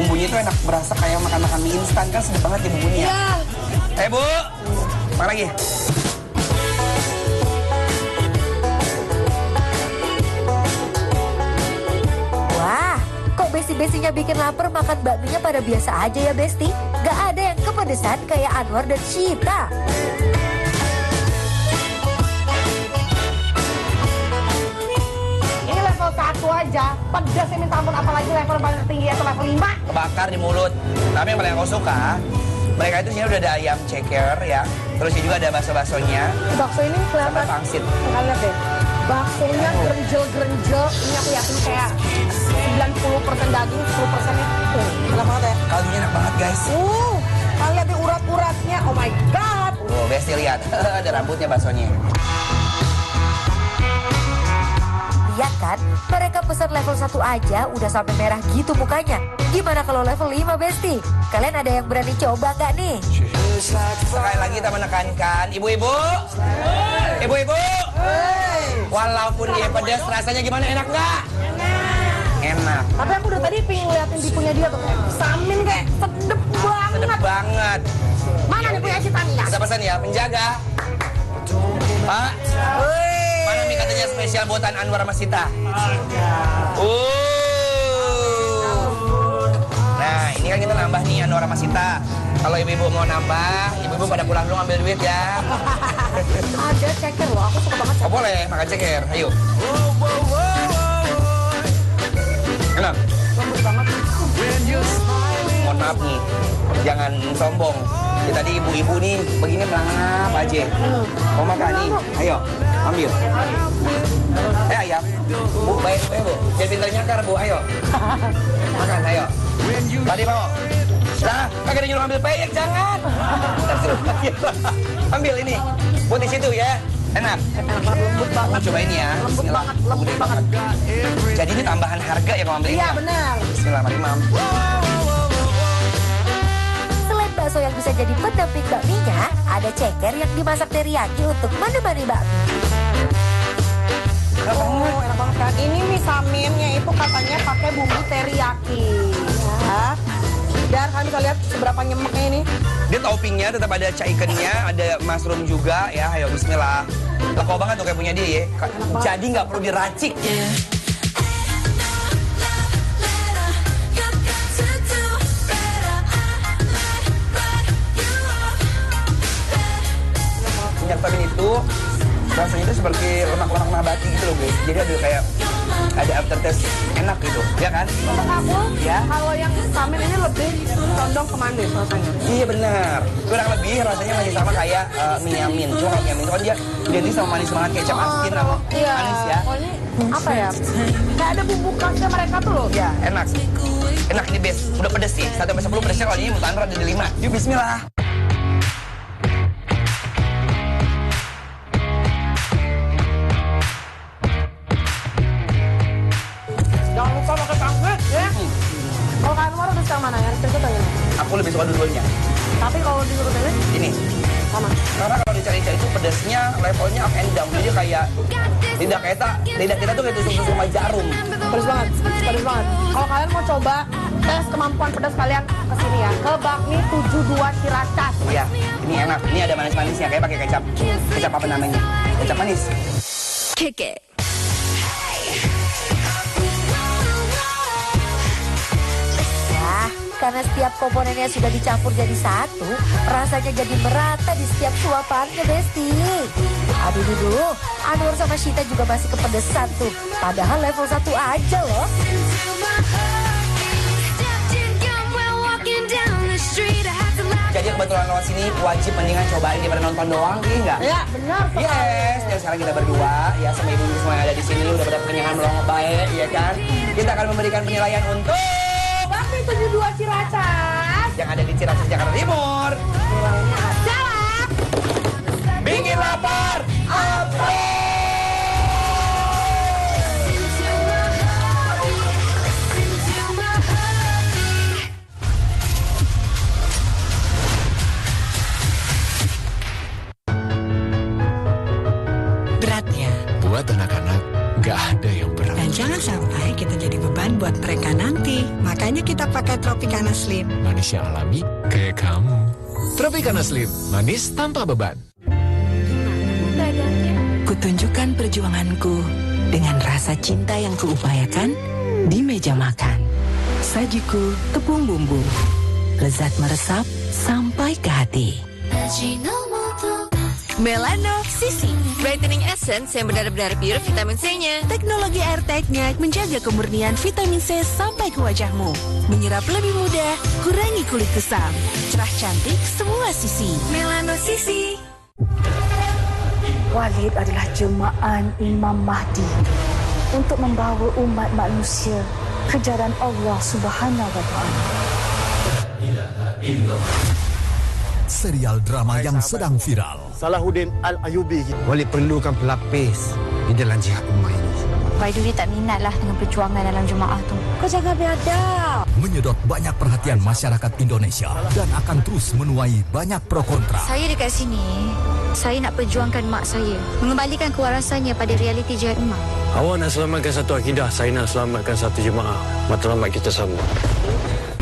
bumbunya itu enak, berasa kayak makan-makan mie instan kan, sedap banget ya bumbunya. Iya. Bu, makan lagi. Wah, kok besti-bestinya bikin lapar makan bakminya pada biasa aja ya Besti? Gak ada yang kepedesan kayak Anwar dan Syita. Ini level 1 aja, pedas ya minta ampun, apalagi level paling tinggi atau level 5. Kebakar di mulut. Tapi yang paling aku suka, mereka itu sini udah ada ayam ceker ya. Terus ini juga ada bakso-baksonya Bakso ini sama kelihatan, pangsit. kalian lihat deh. Baksonya grenjel-grenjel, ini aku yakin kayak 90% daging, 10%-nya tuh. Enak banget ya. Kaldunya enak banget guys. Kalian lihat nih urat-uratnya, oh my god. Oh, Besti lihat. Ada rambutnya baksonya. Lihat kan, mereka pesan level 1 aja udah sampai merah gitu mukanya. Gimana kalau level 5 Besti? Kalian ada yang berani coba gak nih? Sekali lagi kita menekankan, ibu-ibu. Ibu-ibu. Walaupun dia pedas, rasanya gimana, enak nggak? Enak. Tapi aku udah tadi pengen ngeliatin di punya dia tuh. Samin kayak sedep banget. Sedap banget. Mana nih punya Citania? Kita pesan ya, penjaga. Pak. Mana mie katanya spesial buatan Anwar sama Sita? Nah, ini kan kita nambah nih Anwar sama Sita. Kalau ibu-ibu mau nambah, ibu-ibu pada pulang dulu ngambil duit ya. Ada ceker loh, aku suka banget Oh ceker. boleh, makan ceker. Ayo. Enak. Lembut banget. Mohon maaf nih, jangan sombong. Ya, tadi ibu-ibu nih begini melangap aja. Mau makan nih? Ayo, ambil. Ayam. Bu, baik, Bu. Jangan pintar nyakar, Bu. Ayo. Makan, ayo. Tadi mau. Nah, kagak ada nyuruh ambil peyek, jangan. Ntar suruh ambil. Ambil ini. Buat di situ ya. Enak. Enak banget, lembut banget. Coba ini ya. Lembut Bismillah. banget, lembut Gede banget. Jadi ini tambahan harga ya kalau ambil ini. Iya ya? benar. Bismillah, mari mam. Selain bakso yang bisa jadi pendamping bakminya, ada ceker yang dimasak teriyaki untuk menemani bakmi. Oh, enak banget kan. Ini mie saminnya itu katanya pakai bumbu teriyaki. Ya. Dan kalian bisa lihat seberapa nyemeknya ini. Dia toppingnya tetap ada chicken-nya, ada mushroom juga ya. Ayo bismillah. Leko banget tuh kayak punya dia ya. Jadi nggak perlu diracik. Minyak tamin itu rasanya itu seperti lemak-lemak nabati gitu loh guys. Jadi ada kayak ada aftertaste enak gitu, ya kan? Untuk aku, Ya. kalau yang samin ini lebih condong ke manis rasanya. Iya benar. Kurang lebih rasanya masih sama kayak mie yamin. Cuma kalau mie yamin itu kan dia identik sama manis banget, kecap asin sama Iya. manis ya. Oh ini apa ya? Kayak ada bumbu khasnya mereka tuh loh. Iya, enak. Enak ini best. Udah pedes sih. 1-10 pedesnya kalau ini Mutandra ada di 5. Yuk bismillah. Jangan lupa pakai pangsit ya. Kalau kalian mau udah sekarang mana yang spesial tanya? Aku lebih suka dua-duanya. Tapi kalau disuruh pilih Ini. sama. Karena kalau dicari-cari itu pedesnya levelnya up and down. Jadi kayak lidah kita tuh kayak tusuk-tusuk sama jarum. Pedas banget, pedas banget. Kalau kalian mau coba tes kemampuan pedas kalian kesini ya, ke Bakmi 72 Ciracas. Iya, ini enak. Ini ada manis-manisnya kayak pakai kecap. Kecap apa namanya? Kecap manis. Kick it. Nah, karena setiap komponennya sudah dicampur jadi satu, rasanya jadi merata di setiap suapannya, Besti. Aduh, duduh, Anwar sama Syita juga masih kepedesan tuh. Padahal level 1 aja loh. Jadi kebetulan lewat sini wajib mendingan cobain daripada nonton doang, iya nggak? Ya, benar. Yes, dan sekarang kita berdua ya sama ibu semua yang ada di sini udah pada kenyangan melongo baik, ya kan? Kita akan memberikan penilaian untuk Bakmi 72 Ciracas. yang ada di Ciracas Jakarta Timur. Nilainya adalah Bikin lapar, apa? Beratnya, Buat anak-anak, nggak ada yang berat. dan jangan sampai kita jadi beban buat mereka nanti. Makanya kita pakai Tropicana Slim. Manis yang alami kayak kamu. Tropicana Slim, manis tanpa beban. Kutunjukkan perjuanganku dengan rasa cinta yang kuupayakan di meja makan. Sajiku tepung bumbu, lezat meresap sampai ke hati. Melano Sisi, brightening essence yang benar-benar pure vitamin C-nya. Teknologi AirTag-nya menjaga kemurnian vitamin C sampai ke wajahmu. Menyerap lebih mudah, kurangi kulit kusam. Cerah cantik semua sisi. Melano Sisi. Walid adalah jemaah Imam Mahdi untuk membawa umat manusia ke jalan Allah Subhanahu wa Ta'ala. Serial drama yang sedang viral. Salahuddin Al-Ayubi. Walid perlukan pelapis di dalam jihad umat ini. Baiduri tak minatlah dengan perjuangan dalam jemaah tu. Kau jaga biadab. Menyedot banyak perhatian masyarakat Indonesia dan akan terus menuai banyak pro kontra. Saya dekat sini, saya nak perjuangkan mak saya. Mengembalikan kewarasannya pada realiti jihad umat. Awak nak selamatkan satu akidah, saya nak selamatkan satu jemaah. Matlamat kita sama.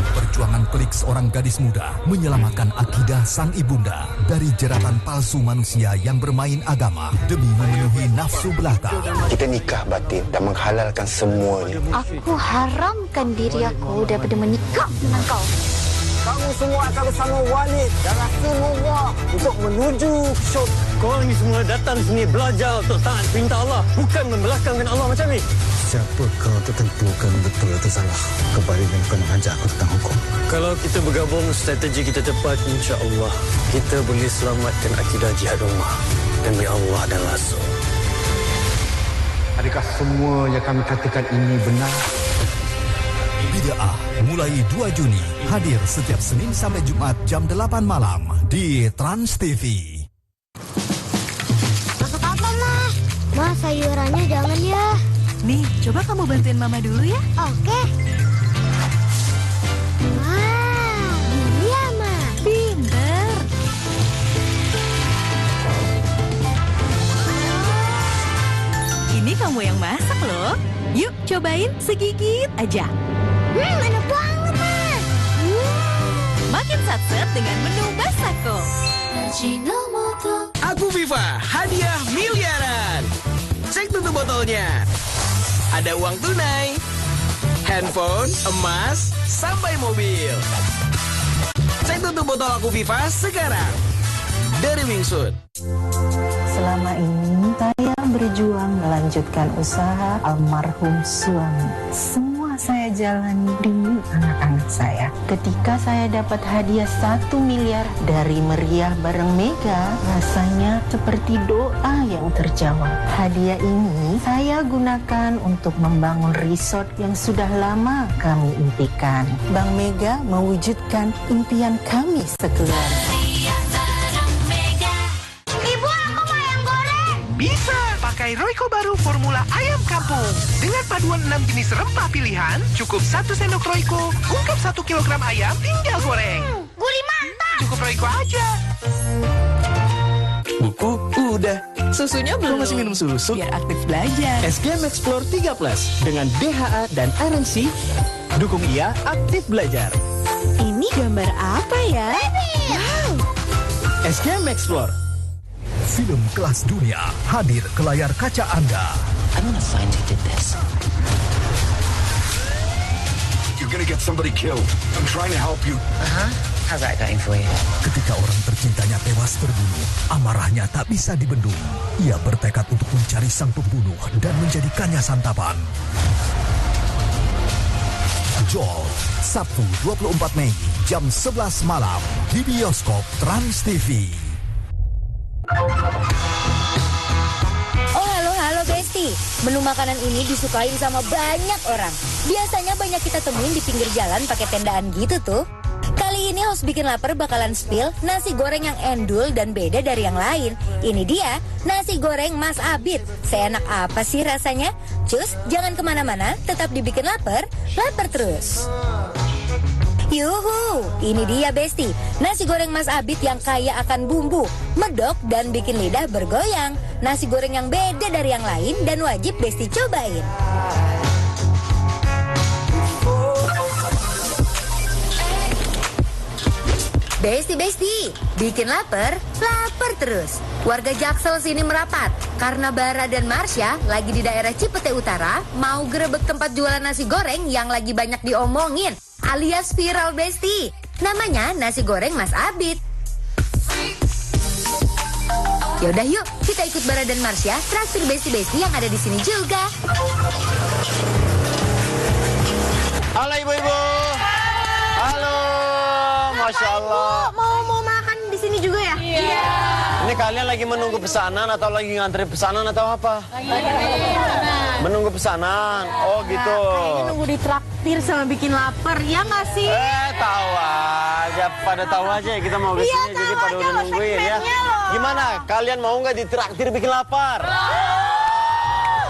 Perjuangan pelik seorang gadis muda menyelamatkan akidah sang ibunda dari jeratan palsu manusia yang bermain agama demi memenuhi nafsu belaka. Kita nikah batin dan menghalalkan semuanya. Aku haramkan diri aku daripada menikah dengan kau. Kamu semua akan bersama Walid dan Rasulullah untuk menuju syurga. Korang ni semua datang sini belajar untuk taat perintah Allah, bukan membelakangkan Allah macam ni. Siapa kau tertentukan betul atau salah kembali dengan kau mengajak aku tentang hukum. Kalau kita bergabung, strategi kita tepat, insya-Allah kita boleh selamatkan akidah jihad ummah demi Allah dan Rasul. Adakah semua yang kami katakan ini benar? Bid'ah mulai 2 Juni hadir setiap Senin sampai Jumat jam 8 malam di Trans TV. Masak apa, Ma? Ma, sayurannya jangan ya. Nih, coba kamu bantuin Mama dulu ya. Oke. Wah, gini ya, Ma. Pinter. Ini kamu yang masak loh. Yuk, cobain segigit aja. Enak banget, Ma. Makin satset dengan menu Masako. Aku Viva, hadiah miliaran. Cek tutup botolnya. Ada uang tunai, handphone, emas, sampai mobil. Cek tutup botol Aku Viva sekarang. Dari Wingsuit. Selama ini saya berjuang melanjutkan usaha almarhum suami. Semua saya jalani demi anak-anak saya. Ketika saya dapat hadiah 1 miliar dari Meriah bareng Mega, rasanya seperti doa yang terjawab. Hadiah ini saya gunakan untuk membangun resort yang sudah lama kami impikan. Bang Mega mewujudkan impian kami sekeluarga. Bisa pakai Royco baru formula ayam kampung. Dengan paduan 6 jenis rempah pilihan, cukup 1 sendok Royco, ungkap 1 kilogram ayam, tinggal goreng. Gurih mantap. Cukup Royco aja. Buku udah. Susunya belum, masih minum susu. Biar aktif belajar. SGM Explore 3 Plus dengan DHA dan RNC, dukung ia aktif belajar. Ini gambar apa ya? Wow. SGM Explore. Film kelas dunia hadir ke layar kaca Anda. I'm gonna find who did this. You're gonna get somebody killed. I'm trying to help you. How's that going for you? Ketika orang tercintanya tewas terbunuh, amarahnya tak bisa dibendung. Ia bertekad untuk mencari sang pembunuh dan menjadikannya santapan. Joel, Sabtu 24 Mei, jam 11 malam, di bioskop Trans TV. Oh halo Besti, menu makanan ini disukain sama banyak orang. Biasanya banyak kita temuin di pinggir jalan pakai tendaan gitu tuh. Kali ini host bikin lapar bakalan spill nasi goreng yang endul dan beda dari yang lain. Ini dia, nasi goreng Mas Abid. Seenak apa sih rasanya? Cus, jangan kemana-mana, tetap dibikin lapar terus. Yuhu, ini dia Besti, nasi goreng Mas Abid yang kaya akan bumbu, medok dan bikin lidah bergoyang. Nasi goreng yang beda dari yang lain dan wajib Besti cobain. Besti, bikin lapar terus. Warga Jaksel sini merapat karena Bara dan Marsha lagi di daerah Cipete Utara mau gerebek tempat jualan nasi goreng yang lagi banyak diomongin alias viral Besti. Namanya nasi goreng Mas Abid. Yaudah yuk, kita ikut Bara dan Marsha traktir Besti yang ada di sini juga. Halo ibu-ibu. Halo, Masya Allah. Mau makan di sini juga ya? Iya. Ini kalian lagi menunggu pesanan atau lagi ngantri pesanan atau apa? Menunggu pesanan. Oh gitu. Kayaknya nunggu ditraktir sama bikin lapar, ya nggak sih? Tahu aja, pada tahu aja ya kita mau ke sini jadi pada udah nungguin ya. Gimana? Kalian mau nggak ditraktir bikin lapar?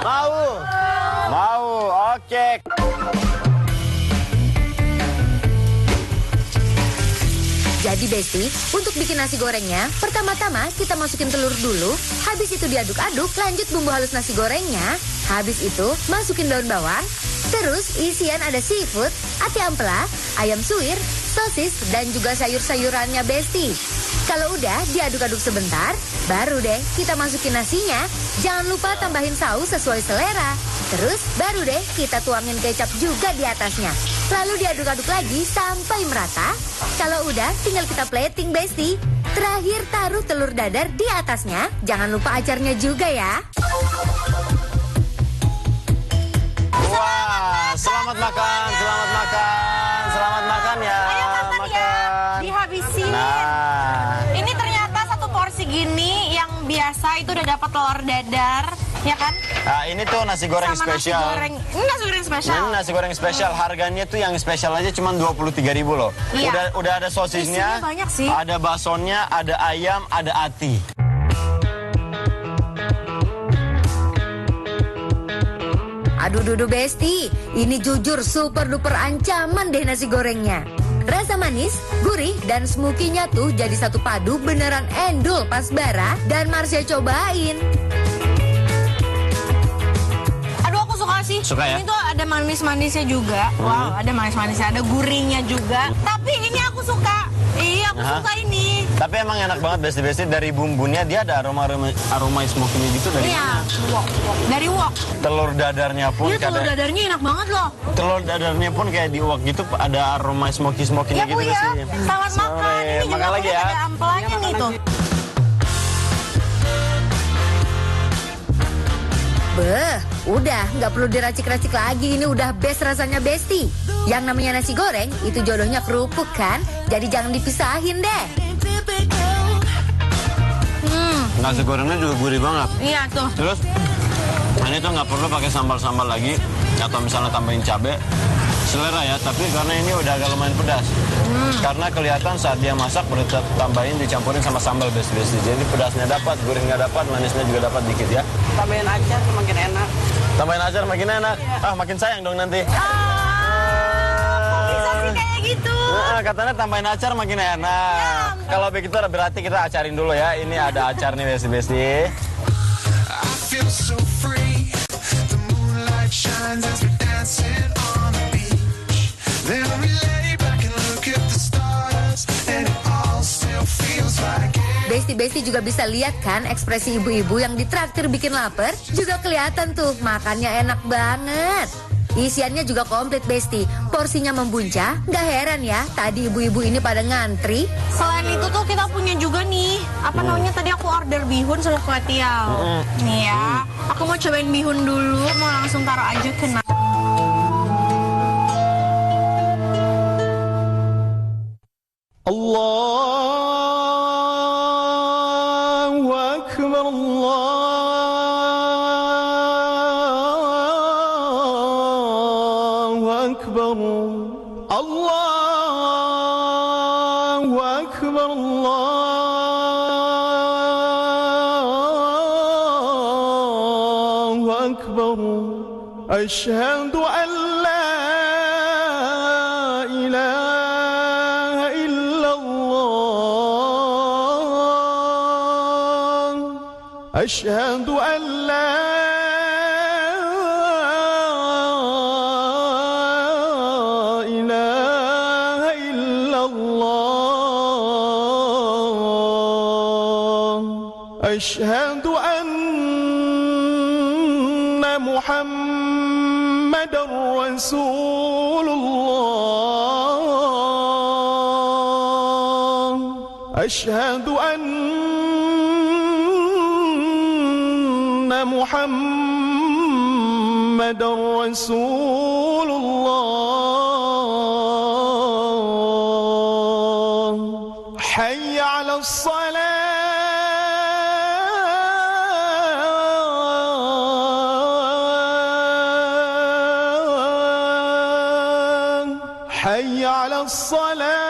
Mau? Mau. Oke. Jadi Besti, untuk bikin nasi gorengnya, pertama-tama kita masukin telur dulu, habis itu diaduk-aduk, lanjut bumbu halus nasi gorengnya, habis itu masukin daun bawang, terus isian ada seafood, ati ampela, ayam suwir, sosis, dan juga sayur-sayurannya Besti. Kalau udah diaduk-aduk sebentar, baru deh kita masukin nasinya. Jangan lupa tambahin saus sesuai selera. Terus baru deh kita tuangin kecap juga di atasnya. Lalu diaduk-aduk lagi sampai merata. Kalau udah tinggal kita plating Besti. Terakhir taruh telur dadar di atasnya. Jangan lupa acarnya juga ya. Wah, selamat makan ya. Ayo makan ya, dihabisin. Nah. Ini ternyata satu porsi gini yang biasa itu udah dapat telur dadar, ya kan? Nah, ini tuh nasi goreng Sama spesial. Ini nasi goreng spesial. Ini nasi goreng spesial. Harganya tuh yang spesial aja cuma 23.000 loh. Iya. Udah ada sosisnya, isinya banyak sih. ada baksonya, ada ayam, ada ati. Aduh Besti, ini jujur super duper ancaman deh nasi gorengnya. Rasa manis, gurih, dan smoky-nya tuh jadi satu padu beneran endul pas Bara dan Marsha cobain. Aduh aku suka sih. Suka ya? Ini tuh ada manis-manisnya juga. Wow, ada manis-manisnya, ada gurihnya juga. Tapi ini aku suka. Iya, aku suka ini. Tapi emang enak banget Besti dari bumbunya dia ada aroma smoky gitu dari Iya, wok. Dari wok. Telur dadarnya pun Iya, telur dadarnya enak banget loh. Telur dadarnya pun kayak di wok gitu ada aroma smoky-nya Ya, gitu Bu, ya. Besti. Selamat makan. Ini juga makan lagi ya. ada ampelanya nih tuh. Beh, udah nggak perlu diracik-racik lagi. Ini udah best rasanya Besti. Yang namanya nasi goreng itu jodohnya kerupuk kan? Jadi jangan dipisahin deh. Nasi gorengnya juga gurih banget. Iya tuh. Terus ini tuh nggak perlu pakai sambal-sambal lagi atau misalnya tambahin cabai. Selera ya, tapi karena ini udah agak lumayan pedas. Karena kelihatan saat dia masak baru tambahin dicampurin sama sambal Besti. Jadi pedasnya dapat, gurihnya dapat, manisnya juga dapat dikit ya. Tambahin acar makin enak. Tambahin acar makin enak. Makin sayang dong nanti. Kok bisa sih kayak gitu? Nah, katanya tambahin acar makin enak. Kalau begitu berarti kita acarin dulu ya. Ini ada acar nih Besti. Besti juga bisa lihat kan ekspresi ibu-ibu yang ditraktir bikin lapar. Juga kelihatan tuh makannya enak banget. Isiannya juga komplit Besti. Porsinya membuncah. Gak heran ya tadi ibu-ibu ini pada ngantri. Selain itu tuh kita punya juga nih. Apa namanya tadi aku order bihun sama kue tiaw. Nih ya. Aku mau cobain bihun dulu. Mau langsung taruh aja ke nasi. Allahu Akbar, Allahu Akbar, Allahu Akbar, Allahu Akbar. Asyhadu an la ilaha illallah. Asyhadu an la ilaha illallah. أشهد أن محمد رسول الله أشهد أن محمد رسول الله حي على الصلاة حي على الصلاة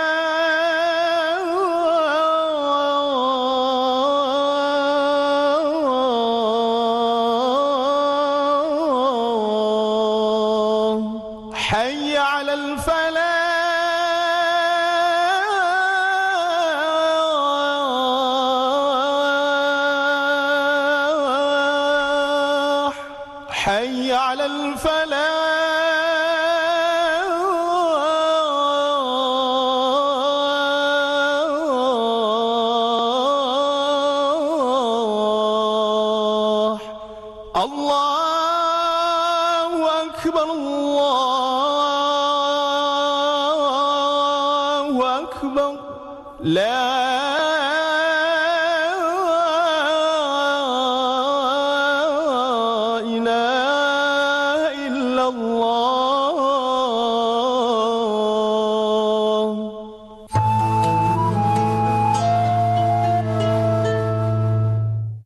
حي على الفلاح حي على الفلاح الله أكبر الله أكبر لا إله إلا الله.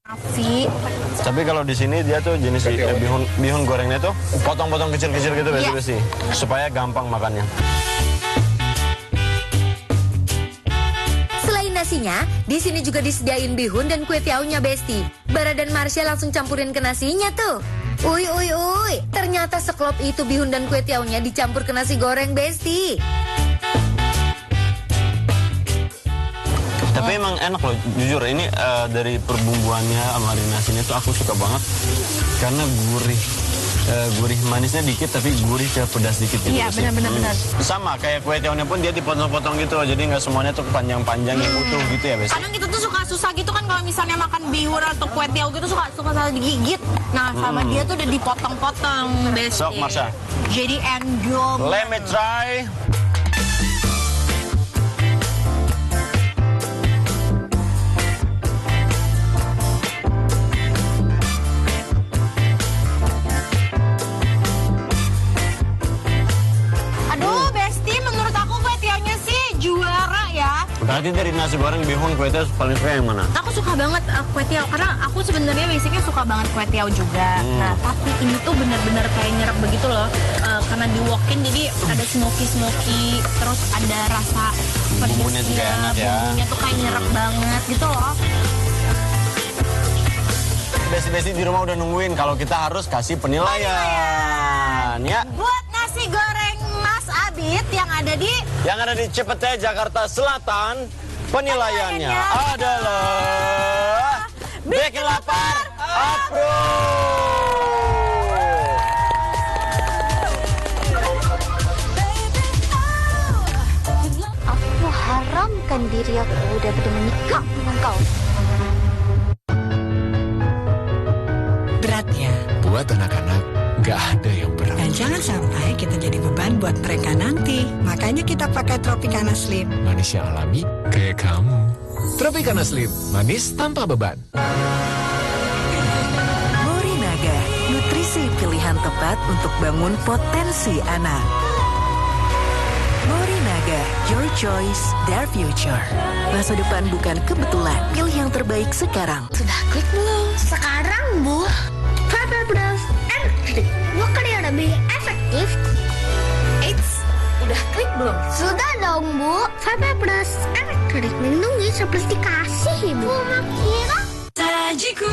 Nasi. Tapi kalau di sini dia tuh jenis bihun gorengnya tuh potong-potong kecil-kecil gitu Besti, supaya gampang makannya. Selain nasinya, di sini juga disediain bihun dan kue tiaunya Besti. Bara dan Marsha langsung campurin ke nasinya tuh. Uy, ternyata seklop itu bihun dan kue tiaunya dicampur ke nasi goreng Besti. Tapi emang enak loh, jujur ini dari perbumbuannya, marinasinya tuh aku suka banget karena gurih. Gurih manisnya dikit tapi gurih ke pedas dikit gitu. Iya, benar. Sama kayak kue tiaunya pun dia dipotong-potong gitu loh, jadi nggak semuanya tuh panjang-panjang yang utuh gitu ya Besti. Kadang kita tuh suka susah gitu kan kalau misalnya makan bihun atau kue tiaw gitu suka salah digigit. Nah, sama dia tuh udah dipotong-potong Besti. Sok Marsha. Jadi enjoy. Let me try. Aduh, Besti, menurut aku kue tiawnya sih juara ya. Berarti dari nasi goreng, bihun, kue tiaw paling suka yang mana? Aku suka banget kue tiaw karena aku sebenarnya basicnya suka banget kue tiaw juga. Nah, tapi ini tuh bener-bener kayak nyerap begitu loh. Karena diwokin jadi ada smoky, terus ada rasa Bumbunya juga enak ya. Bumbunya tuh kayak nyerap banget gitu loh. Besti di rumah udah nungguin kalau kita harus kasih penilaian. Ya. Buat nasi goreng Mas Abid yang ada di Cipete, Jakarta Selatan, penilaiannya adalah bikin lapar, approve. Aku haramkan diri aku daripada menikah dengan kau. Berat ya. Buat anak-anak, gak ada yang berat. Dan jangan sampai kita jadi beban buat mereka nanti. Makanya kita pakai Tropicana Slim. Manis yang alami, kayak kamu. Tropicana Slim, manis tanpa beban. Morinaga, nutrisi pilihan tepat untuk bangun potensi anak. Morinaga, your choice, their future. Masa depan bukan kebetulan, pilih yang terbaik sekarang. Sudah klik belum? Sekarang, Bu. Fiber Brush Electric. Bukan yang lebih efektif. Eits, udah klik belum? Sudah dong, Bu. Fiber Brush Electric melindungi seperti kasih, Ibu. Kira Sajiku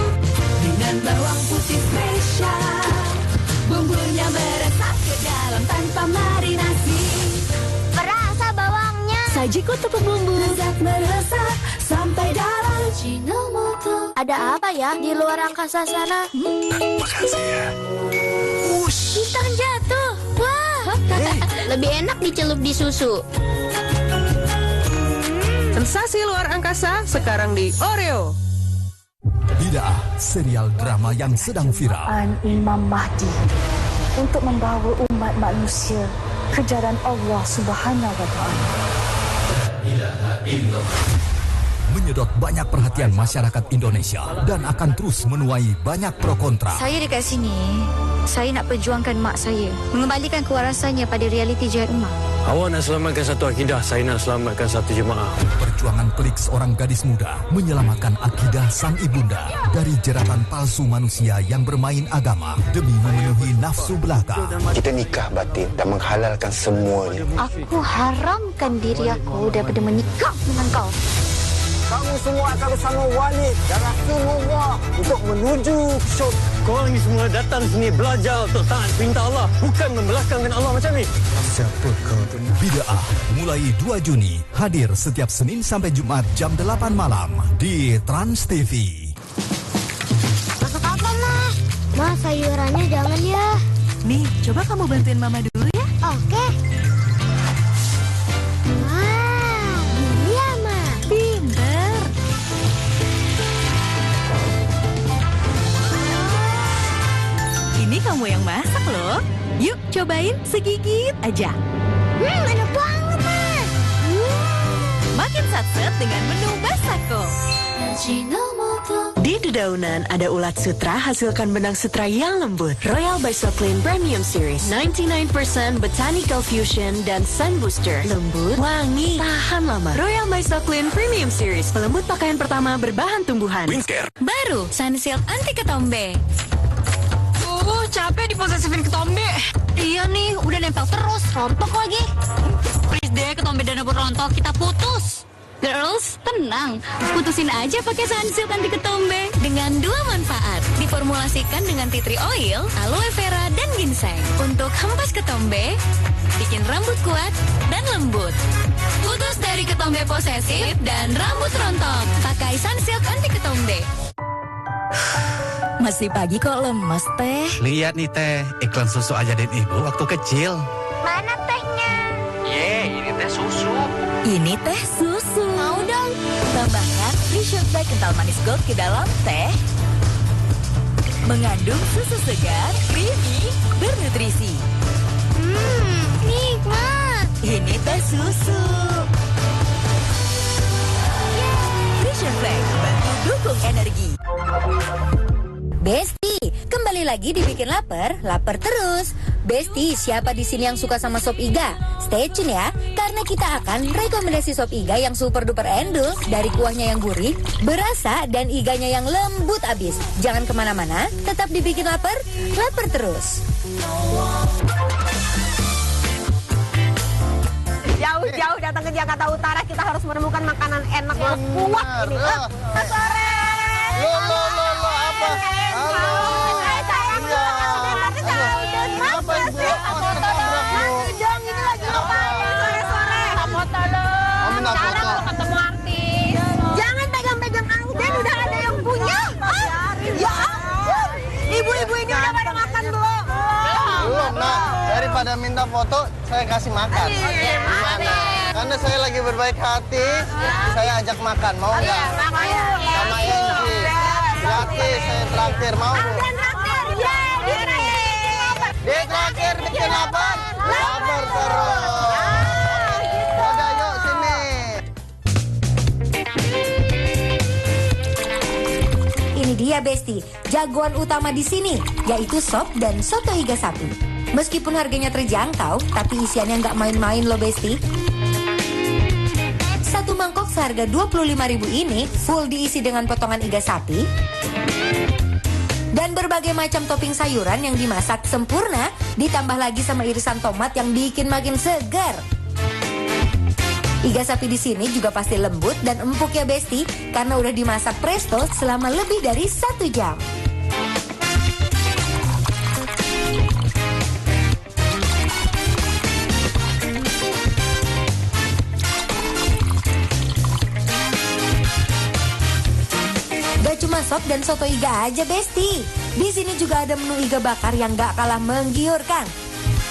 dengan bawang putih spesial. Bumbunya meresap ke dalam tanpa marinasi. Berasa bawangnya. Sajiku tepung bumbu. Lezat meresap sampai dalam. Jinomoto. Ada apa ya di luar angkasa sana? Makasih ya. Bintang jatuh. Wah. Lebih enak dicelup di susu. Sensasi luar angkasa sekarang di Oreo. Bida'ah, serial drama yang sedang viral. Imam Mahdi untuk membawa umat manusia ke jalan Allah Subhanahu wa Ta'ala. Menyedot banyak perhatian masyarakat Indonesia dan akan terus menuai banyak pro kontra. Saya dekat sini, saya nak perjuangkan mak saya, mengembalikan kewarasannya pada realiti jihad umat. Awak nak selamatkan satu akidah, saya nak selamatkan satu jemaah. Perjuangan pelik seorang gadis muda menyelamatkan akidah sang ibunda dari jeratan palsu manusia yang bermain agama demi memenuhi nafsu belaka. Kita nikah batin dan menghalalkan semuanya. Aku haramkan diri aku daripada menikah dengan kau. Kamu semua akan bersama Walid dan Rasulullah untuk menuju syurga. Korang ni semua datang sini belajar untuk taat perintah Allah, bukan membelakangkan Allah macam ni. Siapa kau? Bida'ah mulai 2 Juni hadir setiap Senin sampai Jumat jam 8 malam di Trans TV. Masak apa, Ma? Ma, sayurannya jangan ya. Nih, coba kamu bantuin Mama dulu ya. Oke. Ini kamu yang masak loh. Yuk cobain segigit aja. Enak banget, Ma. Makin satset dengan menu Basako. Di dedaunan ada ulat sutra, hasilkan benang sutra yang lembut. Royal Bioclean Premium Series 99% Botanical Fusion dan Sun Booster. Lembut, wangi, tahan lama. Royal Bioclean Premium Series, pelembut pakaian pertama berbahan tumbuhan. Baru Sunsilk Anti Ketombe. Capek diposesifin ketombe. Iya nih, udah nempel terus, rontok lagi. Please deh, ketombe dan rontok, kita putus. Girls, tenang. Putusin aja pakai Sunsilk Anti Ketombe. Dengan 2 manfaat. Diformulasikan dengan tea tree oil, aloe vera, dan ginseng. Untuk hempas ketombe, bikin rambut kuat dan lembut. Putus dari ketombe posesif dan rambut rontok. Pakai Sunsilk Anti Ketombe. Masih pagi kok lemes, Teh. Lihat nih, Teh. Iklan susu ajarin ibu waktu kecil. Mana tehnya? Ini teh susu. Ini teh susu. Mau dong. Tambahkan Nutrition Black kental manis gold ke dalam teh. Mengandung susu segar, creamy, bernutrisi. Nikmat. Ini teh susu. Nutrition Black, bantu dukung energi. Besti, kembali lagi dibikin lapar, lapar terus. Besti, siapa di sini yang suka sama sop iga? Stay tune ya, karena kita akan rekomendasi sop iga yang super duper endul. Dari kuahnya yang gurih, berasa, dan iganya yang lembut abis. Jangan kemana-mana, tetap dibikin lapar, lapar terus. Jauh-jauh datang ke Jakarta Utara, kita harus menemukan makanan enak yang kuat ini. Sore. Apa? Jangan pegang-pegang Auden, udah ada yang punya. Ya ampun, ibu-ibu ini udah pada makan belum? Belum, Nak. Daripada minta foto, saya kasih makan. Gimana? Karena saya lagi berbaik hati, saya ajak makan. Mau nggak? Sama Enji. Gratis, saya traktir. Mau, Bu? Di traktir bikin lapar. Lapar terus. Udah, yuk sini. Ini dia Besti, jagoan utama di sini, yaitu sop dan soto iga sapi. Meskipun harganya terjangkau, tapi isiannya nggak main-main loh Besti. Satu mangkok seharga 25.000 ini full diisi dengan potongan iga sapi dan berbagai macam topping sayuran yang dimasak sempurna, ditambah lagi sama irisan tomat yang bikin makin segar. Iga sapi di sini juga pasti lembut dan empuk ya Besti, karena udah dimasak presto selama lebih dari 1 jam. Gak cuma sop dan soto iga aja Besti, di sini juga ada menu iga bakar yang gak kalah menggiurkan.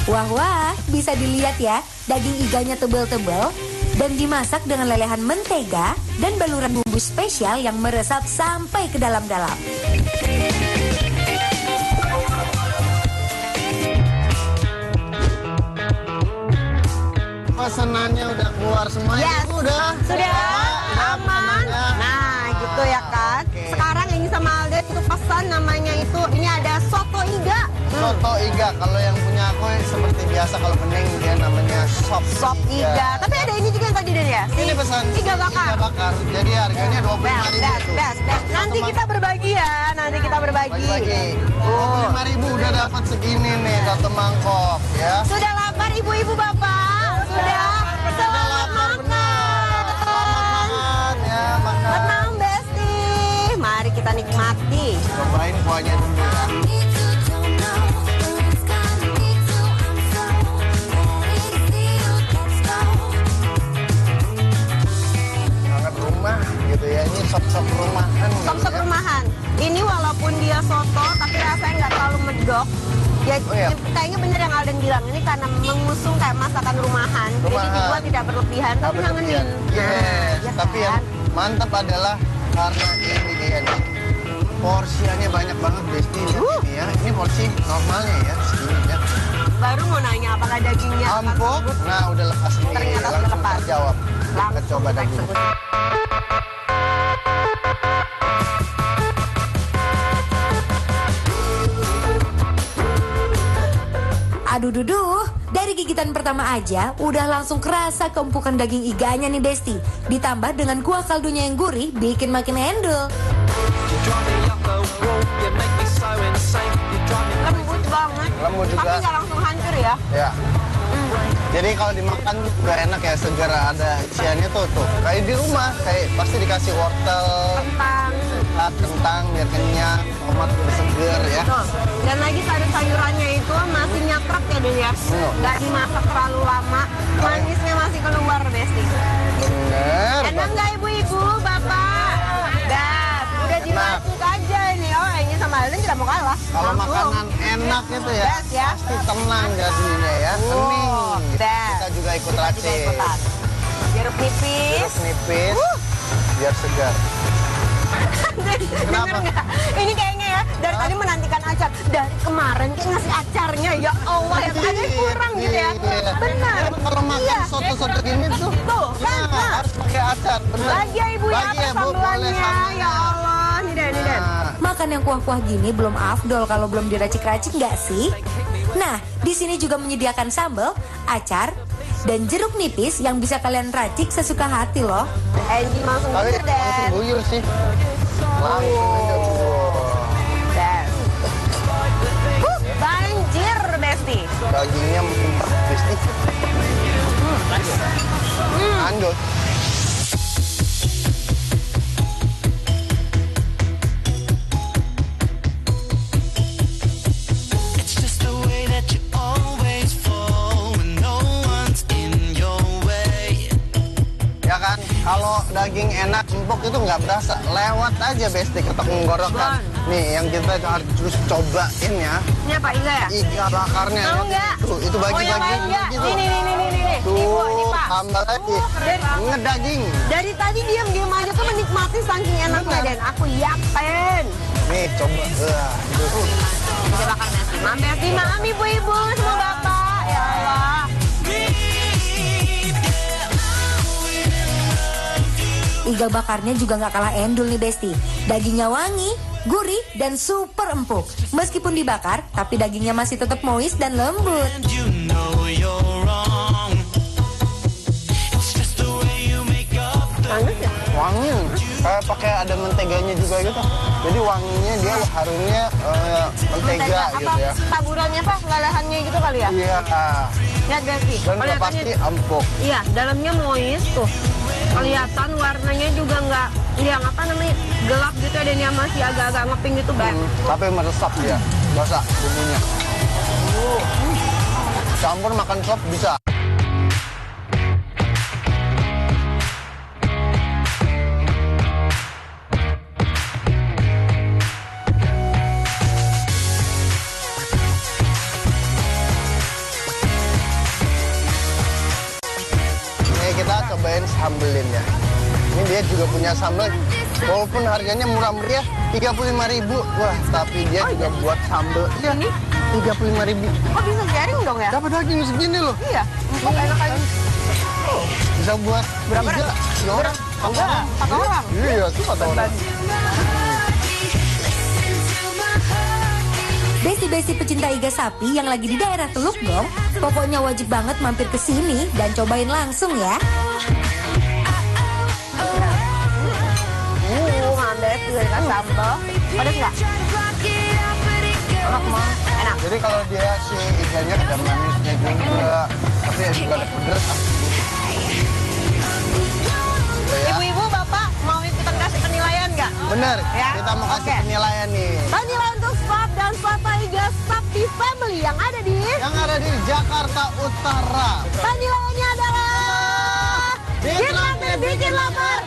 Wah, bisa dilihat ya, daging iganya tebel-tebel dan dimasak dengan lelehan mentega dan baluran bumbu spesial yang meresap sampai ke dalam-dalam. Pesanannya udah keluar semuanya. Yes. Sudah aman. Nah, gitu ya kan. Sekarang ini sama Alden itu pesan namanya itu ini ada soto iga. Soto iga, kalau yang punya aku seperti biasa kalau bening dia namanya sop iga. Tapi ada ini juga yang tadi Den ya. Ini pesan iga bakar. Iga bakar. Jadi harganya 25.000 best. Nanti kita berbagi ya. Bagi-bagi. 25.000 udah dapat segini nih satu mangkok ya. Sudah lapar ibu-ibu bapak? Sudah. Selamat makan. Ya, makan. Selamat malam Besti. Mari kita nikmati. Cobain kuahnya dulu ya. Rumah gitu ya, ini sop-sop rumahan. Sop-sop rumahan. Ini walaupun dia soto, tapi rasanya nggak terlalu medok. Ya, kayaknya bener yang Alden bilang, ini karena mengusung kayak masakan rumahan. Jadi dibuat tidak berlebihan, tapi ngangenin. Yes, ya tapi yang mantap adalah karena ini dia nih. Porsiannya banyak banget Besti ini ya. Ini porsi normalnya ya, segini ya. Baru mau nanya apakah dagingnya empuk? Nah, udah lepas nih. Ternyata sudah lepas. Jawab. Kita coba daging. Aduh duduh, dari gigitan pertama aja udah langsung kerasa keempukan daging iganya nih Besti. Ditambah dengan kuah kaldunya yang gurih bikin makin endul. Lembut banget. Lembut juga. Tapi nggak langsung hancur ya. Ya. Jadi kalau dimakan juga enak ya, segar ada isiannya tuh. Kayak di rumah, kayak pasti dikasih wortel, kentang biar kenyang, tomat biar seger ya. Betul. Dan lagi sayur-sayurannya itu masih nyakrap ya Den ya. Nggak dimasak terlalu lama, manisnya masih keluar Besti. Bener. Enak nggak ibu-ibu, bapak? Gas, udah dimasuk aja ini. Oh ini sama Alden tidak mau kalah. Kalau makanan enak itu ya, pasti tenang jadinya ya, hening. Kita juga ikut racik. Jeruk nipis. Biar segar. Kenapa? Ini kayaknya ya, dari tadi menantikan acar. Dari kemarin kita ngasih acarnya, ya Allah, yang ada kurang gitu ya. Benar. Kalau makan soto-soto gini tuh, harus pakai acar. Lagi ya ibu ya, sambelannya. Ya Allah, nih Den. Makan yang kuah-kuah gini belum afdol kalau belum diracik-racik nggak sih? Nah, di sini juga menyediakan sambal, acar, dan jeruk nipis yang bisa kalian racik sesuka hati loh. Angie langsung guyur Den. Langsung guyur sih. Langsung aja banjir Besti. Dagingnya empuk Besti. Lanjut. Kalau daging enak, empuk itu nggak berasa. Lewat aja Besti ke tenggorokan. Nih, yang kita harus cobain ya. Ini apa, iga ya? Iga bakarnya. Mau nggak? Tuh, itu bagi-bagi. Ini. Tuh, tambah lagi. Ngedaging. Dari tadi diam-diam aja tuh menikmati saking enaknya Den. Aku yakin. Nih, coba. Iga bakar nasi. Maaf ibu-ibu, semua bapak. Ya Allah. Iga bakarnya juga nggak kalah endul nih Besti. Dagingnya wangi, gurih, dan super empuk. Meskipun dibakar, tapi dagingnya masih tetap moist dan lembut. Wangi, kayak pakai ada menteganya juga gitu. Jadi wanginya dia harumnya mentega gitu ya. Taburannya apa? Lelehannya gitu kali ya? Iya. Lihat Besti. Dan udah pasti empuk. Iya, dalamnya moist tuh. Kelihatan warnanya juga nggak yang apa namanya gelap gitu dan yang masih agak-agak ngeping gitu Bang. Tapi meresap dia, basah bumbunya. Campur makan sop bisa. Ini kita cobain sambelin ya. Ini dia juga punya sambal, walaupun harganya murah meriah 35.000. Wah, tapi dia juga buat sambal. Iya nih 35.000. Kok bisa jaring dong ya? Dapat daging segini loh. Iya, empuk enak aja. Bisa buat berapa orang? 3 orang. 4 orang. Iya, itu 4 orang. Besti-besti pecinta iga sapi yang lagi di daerah Teluk Gong, pokoknya wajib banget mampir ke sini dan cobain langsung ya. Mandes juga dikasih sambal. Pedas nggak? Enak mah. Enak. Jadi kalau dia si iganya ada manisnya juga, tapi ya juga ada pedas. Ibu-ibu, bapak mau ikutan kasih penilaian nggak? Bener, ya? kita mau kasih penilaian nih. Penilaian untuk Spot dan Soto Iga Sakti Family yang ada di Jakarta Utara. Penilaiannya adalah bikin lapar.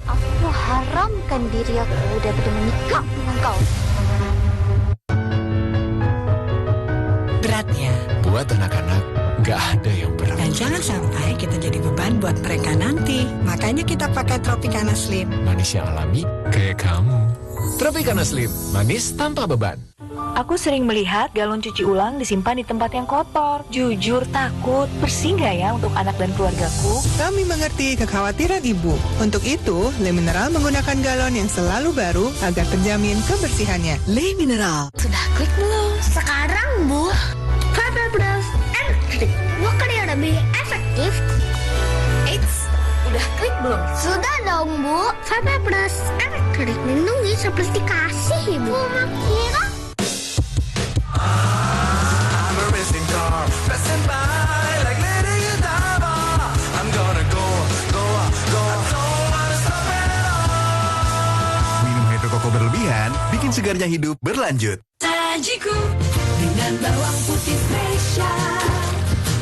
Aku haramkan diri aku daripada menikah dengan kau. Beratnya. Buat anak-anak, nggak ada yang berat. Dan jangan sampai kita jadi beban buat mereka nanti. Makanya kita pakai Tropicana Slim. Manis yang alami, kayak kamu. Tropicana Slim, manis tanpa beban. Aku sering melihat galon cuci ulang disimpan di tempat yang kotor. Jujur takut, bersih nggak ya untuk anak dan keluargaku? Kami mengerti kekhawatiran ibu. Untuk itu, Le Mineral menggunakan galon yang selalu baru agar terjamin kebersihannya. Le Mineral. Sudah klik belum? Sekarang, Bu. Fiber Brush Electric. Bukan yang lebih efektif. Eits, udah klik belum? Sudah dong, Bu. Fiber Brush Electric melindungi seperti kasih, Ibu. Kira Minum hidrokoko berlebihan bikin segarnya hidup berlanjut. Sajiku dengan bawang putih spesial,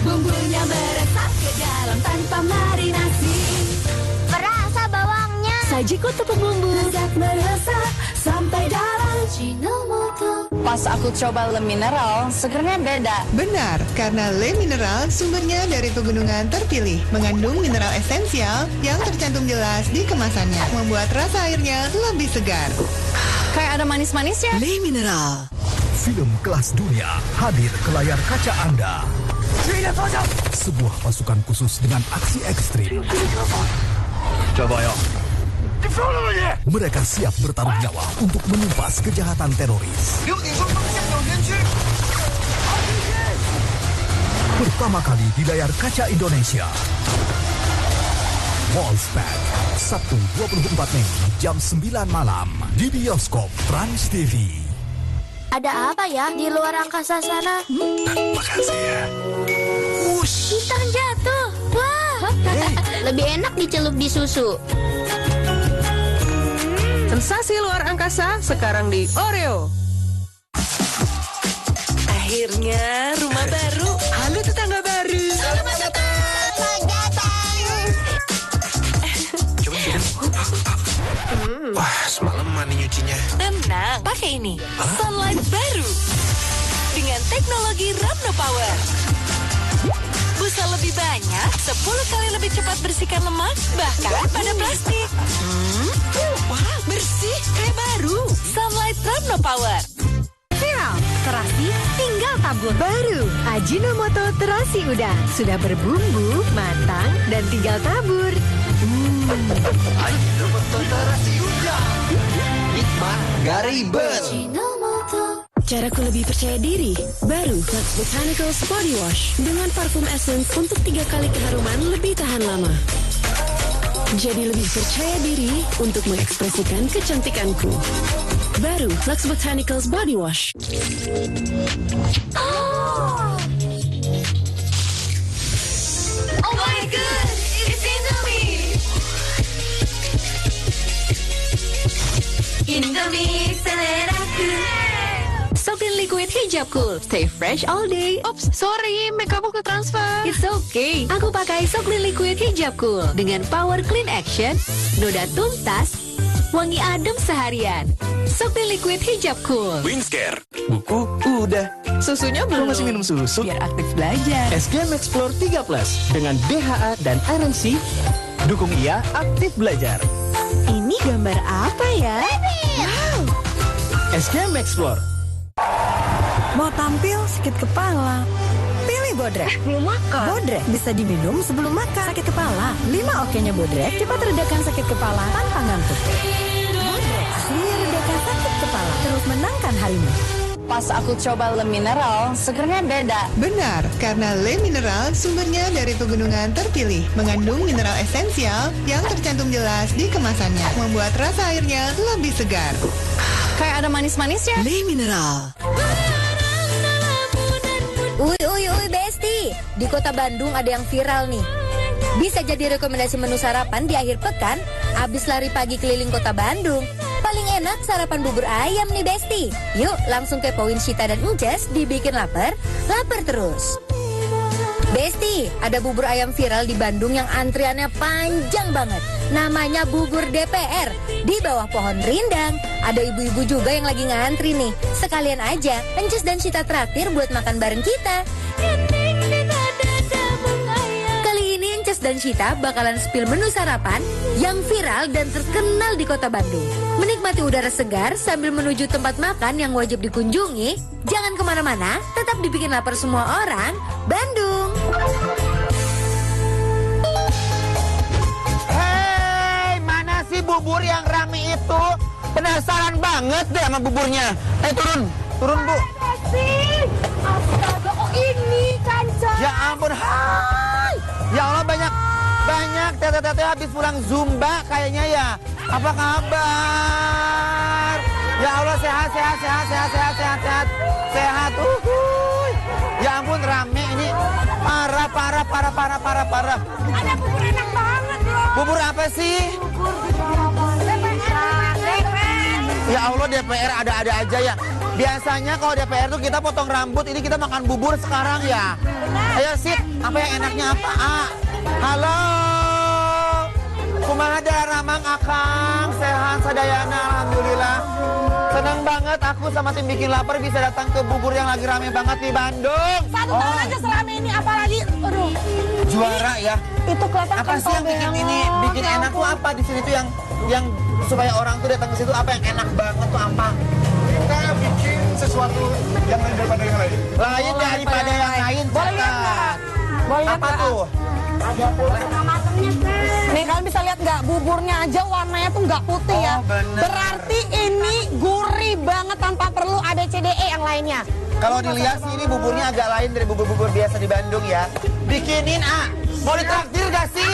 bumbunya meresap ke dalam tanpa marinasi. berasa bawangnya. Sajiku tepung bumbu, lezat meresap sampai dalam. Ajinomoto. Pas aku coba Le Mineral, segernya beda. Benar, karena Le Mineral sumbernya dari pegunungan terpilih, mengandung mineral esensial yang tercantum jelas di kemasannya, membuat rasa airnya lebih segar. Kayak ada manis-manisnya. Le Mineral. Film kelas dunia hadir ke layar kaca Anda. Sebuah pasukan khusus dengan aksi ekstrim. Coba ya. Mereka siap bertaruh nyawa untuk menumpas kejahatan teroris. Pertama kali di layar kaca Indonesia. Wolfpack, Sabtu 24 Mei jam 9 malam di bioskop Trans TV. Ada apa ya di luar angkasa sana? Makasih ya. Bintang jatuh. Wah. Lebih enak dicelup di susu. Sensasi luar angkasa sekarang di Oreo. Akhirnya rumah baru. Halo tetangga baru. Selamat datang. Wah, semalam mani nyucinya. Tenang, pakai ini. Sunlight baru. Dengan teknologi Rapno Power. Busa lebih banyak, 10 kali lebih cepat bersihkan lemak, bahkan pada plastik. Wah, bersih kayak baru. Sunlight Rapno Power. Viral, terasi tinggal tabur. Baru, Ajinomoto terasi udang. Sudah berbumbu, matang, dan tinggal tabur. Ajinomoto terasi udang. Nikmat, gak ribet. Caraku lebih percaya diri. Baru Lux Botanicals Body Wash dengan parfum essence untuk 3 kali keharuman lebih tahan lama. Jadi lebih percaya diri untuk mengekspresikan kecantikanku. Baru Lux Botanicals Body Wash. Oh my god, it's Indomie. Indomie seleraku. Soklin Liquid Hijab Cool, stay fresh all day. Oops, sorry, makeupku ke transfer. It's okay. Aku pakai Soklin Liquid Hijab Cool dengan power clean action, noda tuntas, wangi adem seharian. Sopi liquid hijab cool. Wingscare. Buku udah. Susunya belum. Masih minum susu? Biar aktif belajar. SGM Explore 3 Plus dengan DHA dan Iron C. Dukung ia aktif belajar. Ini gambar apa ya? Wow. SGM Explore. Mau tampil sakit kepala? Pilih Bodrek. Belum makan. Bodrek bisa diminum sebelum makan. Sakit kepala. 5 oke-nya Bodrek cepat redakan sakit kepala tanpa ngantuk. Bodrek aslinya redakan sakit kepala. Terus menangkan harimu. Pas aku coba Le Mineral, segernya beda. Benar, karena Le Mineral sumbernya dari pegunungan terpilih, mengandung mineral esensial yang tercantum jelas di kemasannya, membuat rasa airnya lebih segar. Kayak ada manis-manisnya. Le Mineral. Uy, Besti. Di kota Bandung ada yang viral nih. Bisa jadi rekomendasi menu sarapan di akhir pekan, abis lari pagi keliling kota Bandung. Paling enak sarapan bubur ayam nih, Besti. Yuk, langsung kepoin Shita dan Ences, dibikin lapar terus. Besti, ada bubur ayam viral di Bandung yang antriannya panjang banget. Namanya bubur DPR. Di bawah pohon rindang. Ada ibu-ibu juga yang lagi ngantri nih. Sekalian aja, Ences dan Shita traktir buat makan bareng kita. Kali ini Ences dan Shita bakalan spill menu sarapan yang viral dan terkenal di kota Bandung. Menikmati udara segar sambil menuju tempat makan yang wajib dikunjungi. Jangan kemana-mana, tetap dibikin lapar semua orang. Bandung. Hei, mana sih bubur yang rame itu? Penasaran banget deh sama buburnya. Turun Bu. Astaga, kok ini Kanca? Ya ampun, hai. Ya Allah, banyak teteh-teteh habis pulang Zumba kayaknya ya. Apa kabar? Ya Allah, sehat. Ya ampun, rame ini. Parah. Ada bubur enak banget loh. Bubur apa sih? DPR. Ya Allah, DPR ada-ada aja ya. Biasanya kalau DPR tuh kita potong rambut, ini kita makan bubur sekarang ya. Ayo Sid, apa yang enaknya apa? Halo. Kumaha Ramang Akang, sehat sadayana alhamdulillah. Senang banget aku sama tim Bikin Lapar bisa datang ke bubur yang lagi rame banget di Bandung. Satu tahun aja selama ini, apalagi aduh. Juara ya. Itu kelihatan apa sih yang bikin enak tuh apa di sini tuh yang supaya orang tuh datang ke situ, apa yang enak banget tuh apa? Kita bikin sesuatu yang lain daripada yang lain. Lain daripada yang lain. Boleh lihat nggak? Boleh lihat apa tuh? Ada setengah matangnya, Teh. Nih kalian bisa lihat nggak, buburnya aja warnanya tuh nggak putih ya. Bener. Berarti ini gurih banget tanpa perlu ada CDE yang lainnya. Kalau dilihat sih ini buburnya agak lain dari bubur-bubur biasa di Bandung ya. Bikinin mau ditraktir gak sih?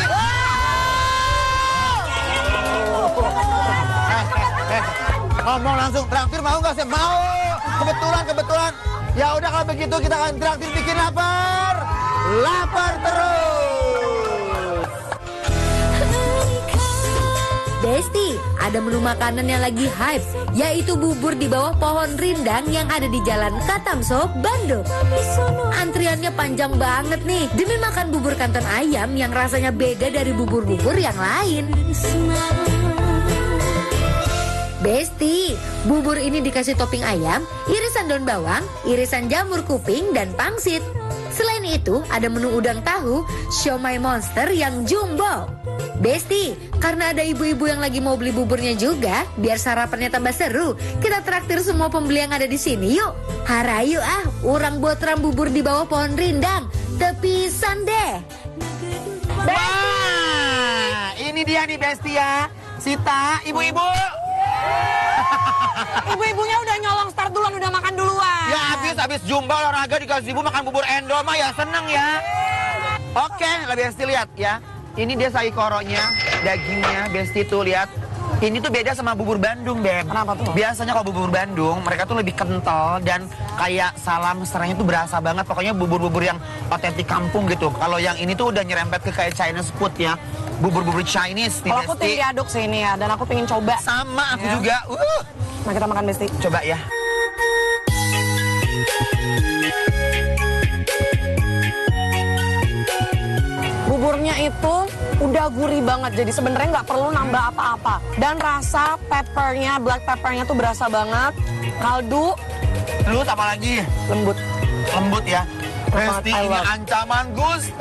Ngomong langsung, traktir mau gak sih? Mau. Kebetulan. Ya udah kalau begitu kita akan traktir Bikin Lapar. Lapar terus. Besti, ada menu makanan yang lagi hype, yaitu bubur di bawah pohon rindang yang ada di Jalan Katamso, Bandung. Antriannya panjang banget nih, demi makan bubur kanton ayam yang rasanya beda dari bubur-bubur yang lain. Besti, bubur ini dikasih topping ayam, irisan daun bawang, irisan jamur kuping, dan pangsit. Selain itu, ada menu udang tahu, siomay monster yang jumbo. Besti, karena ada ibu-ibu yang lagi mau beli buburnya juga, biar sarapannya tambah seru, kita traktir semua pembeli yang ada di sini yuk. Harayu urang botram bubur di bawah pohon rindang, tepisan deh. Wah, ini dia nih Besti ya. Sita, ibu-ibu. Ibu-ibunya udah nyolong start duluan, udah makan duluan. Ya habis Zumba olahraga dikasih ibu makan bubur endo mah ya seneng ya. Oke, Besti lihat ya. Ini dia saikoronya, dagingnya Besti tuh lihat. Ini tuh beda sama bubur Bandung, Beb. Kenapa tuh? Biasanya kalau bubur Bandung, mereka tuh lebih kental dan kayak salam serangnya tuh berasa banget. Pokoknya bubur-bubur yang otentik kampung gitu. Kalau yang ini tuh udah nyerempet ke kayak Chinese food ya. Bubur-bubur Chinese nih, Besti. Kalau aku tim diaduk sih ini ya, dan aku pengen coba. Sama, aku juga. Nah kita makan Besti. Coba ya. Buburnya itu udah gurih banget. Jadi sebenarnya nggak perlu nambah apa-apa. Dan rasa peppernya, black peppernya tuh berasa banget. Kaldu. Terus apa lagi? Lembut. Lembut ya. Besti ini ancaman Gusti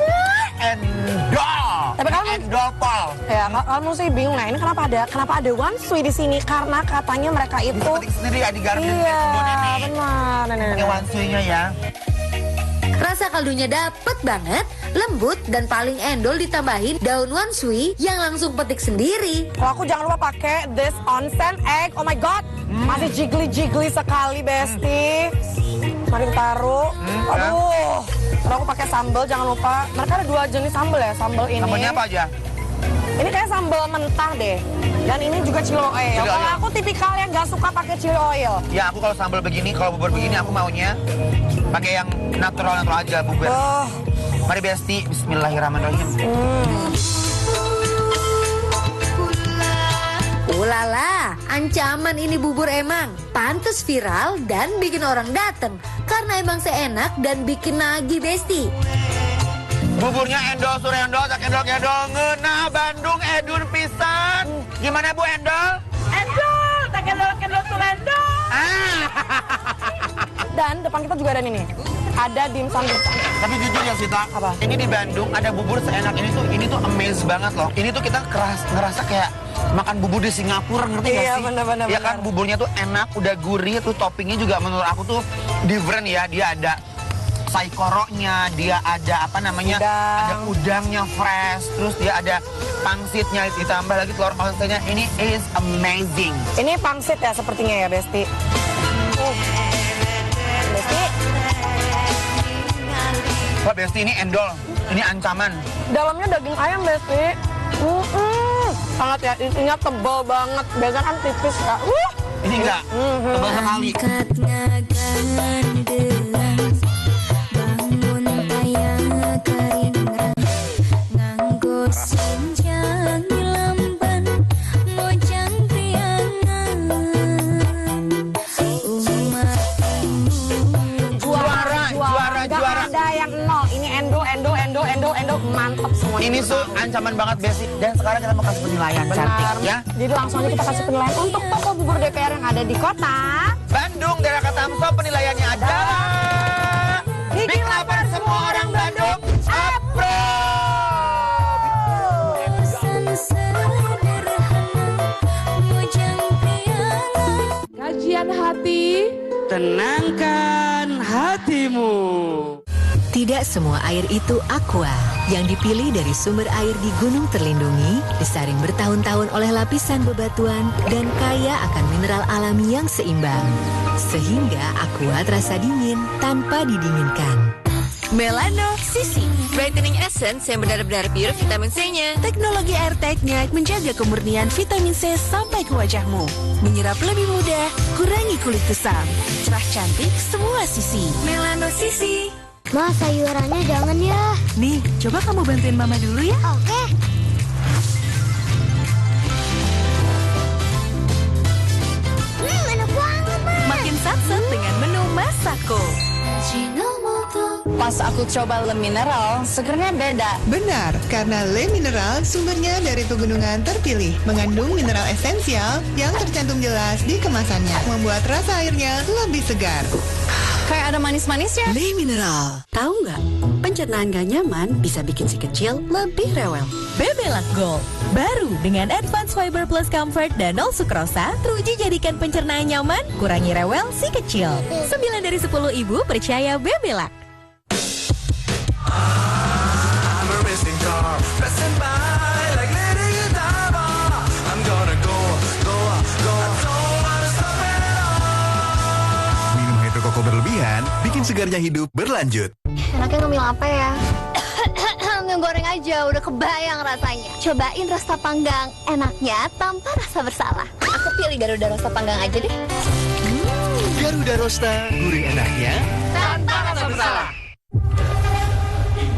Endol. Tapi ya, kamu sih bingung. Nah, ini kenapa ada Wanshui di sini? Karena katanya mereka itu dipetik sendiri ya di garden. Iya, benar. Pakai Wanshui-nya ya. Rasa kaldunya dapet banget, lembut, dan paling endol ditambahin daun wanshui yang langsung petik sendiri. Kalau aku jangan lupa pakai this onsen egg. Oh my god, masih jiggly sekali, Besti. Mari taruh. Aduh, kalau aku pakai sambal jangan lupa. Mereka ada 2 jenis sambal ya, sambal ini. Sambalnya apa aja? Ini kayak sambal mentah deh. Dan ini juga chili oil. Kalau aku tipikal yang gak suka pakai chili oil. Ya aku kalau sambal begini, kalau bubur begini aku maunya pakai yang natural aja bubur. Mari Besti, bismillahirrahmanirrahim. Ulala, ancaman ini bubur emang. Pantes viral dan bikin orang dateng. Karena emang seenak dan bikin nagih, Besti. Buburnya endol, surendol, tak endol, ngena Bandung, edun pisan. Gimana Bu Endol? Endol, tak endol, surendol. Dan depan kita juga ada nih. Ada dimsum. Tapi jujur ya Sita, apa? Ini di Bandung ada bubur seenak ini tuh amaze banget loh. Ini tuh kita ngerasa kayak makan bubur di Singapura, ngerti gak sih? Iya benar. Ya kan buburnya tuh enak, udah gurih, terus toppingnya juga menurut aku tuh different ya. Dia ada saikoronya, dia ada apa namanya, ada udangnya fresh, terus dia ada pangsitnya, ditambah lagi telur pangsitnya. Ini is amazing. Ini pangsit ya sepertinya ya Besti. Besti. Wah Besti, ini endol, ini ancaman. Dalamnya daging ayam Besti. Sangat ya, isinya tebal banget. Biasanya kan tipis ya. Ini enggak, tebal sekali. Juara. Ada yang nol. Ini endol. Mantap semua. Ini tuh ancaman banget Besti. Dan sekarang kita mau kasih penilaian cantik ya. Jadi langsung aja kita kasih penilaian untuk toko bubur DPR yang ada di kota Bandung, daerah Katamso. Penilaiannya adalah bikin lapar semua orang Bandung. Kajian hati, tenangkan hatimu. Tidak semua air itu aqua. Yang dipilih dari sumber air di gunung terlindungi, disaring bertahun-tahun oleh lapisan bebatuan, dan kaya akan mineral alami yang seimbang. Sehingga aqua terasa dingin tanpa didinginkan. Melano Sisi, brightening essence yang benar-benar pure vitamin C-nya. Teknologi AirTag-nya menjaga kemurnian vitamin C sampai ke wajahmu. Menyerap lebih mudah, kurangi kulit kusam. Cerah cantik semua sisi. Melano Sisi. Ma, sayurannya jangan ya. Nih, coba kamu bantuin Mama dulu ya. Oke. Enak banget, Ma. Makin satset dengan menu Masako. Pas aku coba Le Mineral, segernya beda. Benar, karena Le Mineral sumbernya dari pegunungan terpilih, mengandung mineral esensial yang tercantum jelas di kemasannya, membuat rasa airnya lebih segar. Kayak ada manis-manisnya. Le Mineral. Tahu nggak? Pencernaan gak nyaman bisa bikin si kecil lebih rewel. Bebelac Gold. Baru dengan Advanced Fiber Plus Comfort dan 0 sukrosa, teruji jadikan pencernaan nyaman, kurangi rewel si kecil. 9 dari 10 ibu percaya Bebelac. Minum hidrokoko berlebihan bikin segarnya hidup berlanjut. Enaknya ngemil apa ya? Ngemil goreng aja, udah kebayang rasanya. Cobain rasa panggang, enaknya tanpa rasa bersalah. Aku pilih Garuda Rosta panggang aja deh. Garuda Rosta, gurih enaknya tanpa rasa bersalah.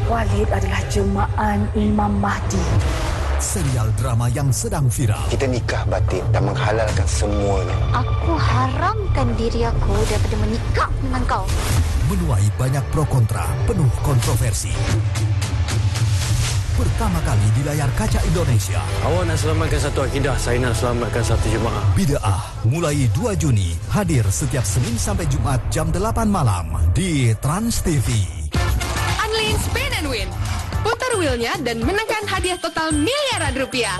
Walid adalah jelmaan Imam Mahdi. Serial drama yang sedang viral. Kita nikah batin dan menghalalkan semuanya. Aku haramkan diri aku daripada menikah dengan kau. Menuai banyak pro kontra, penuh kontroversi. pertama kali di layar kaca Indonesia. Awak nak selamatkan satu akidah, saya nak selamatkan satu jemaah. Bid'ah mulai 2 Juni hadir setiap Senin sampai Jumat jam 8 malam di Trans TV. Unleash Spin and Win. Putar wheelnya dan menangkan hadiah total miliaran rupiah.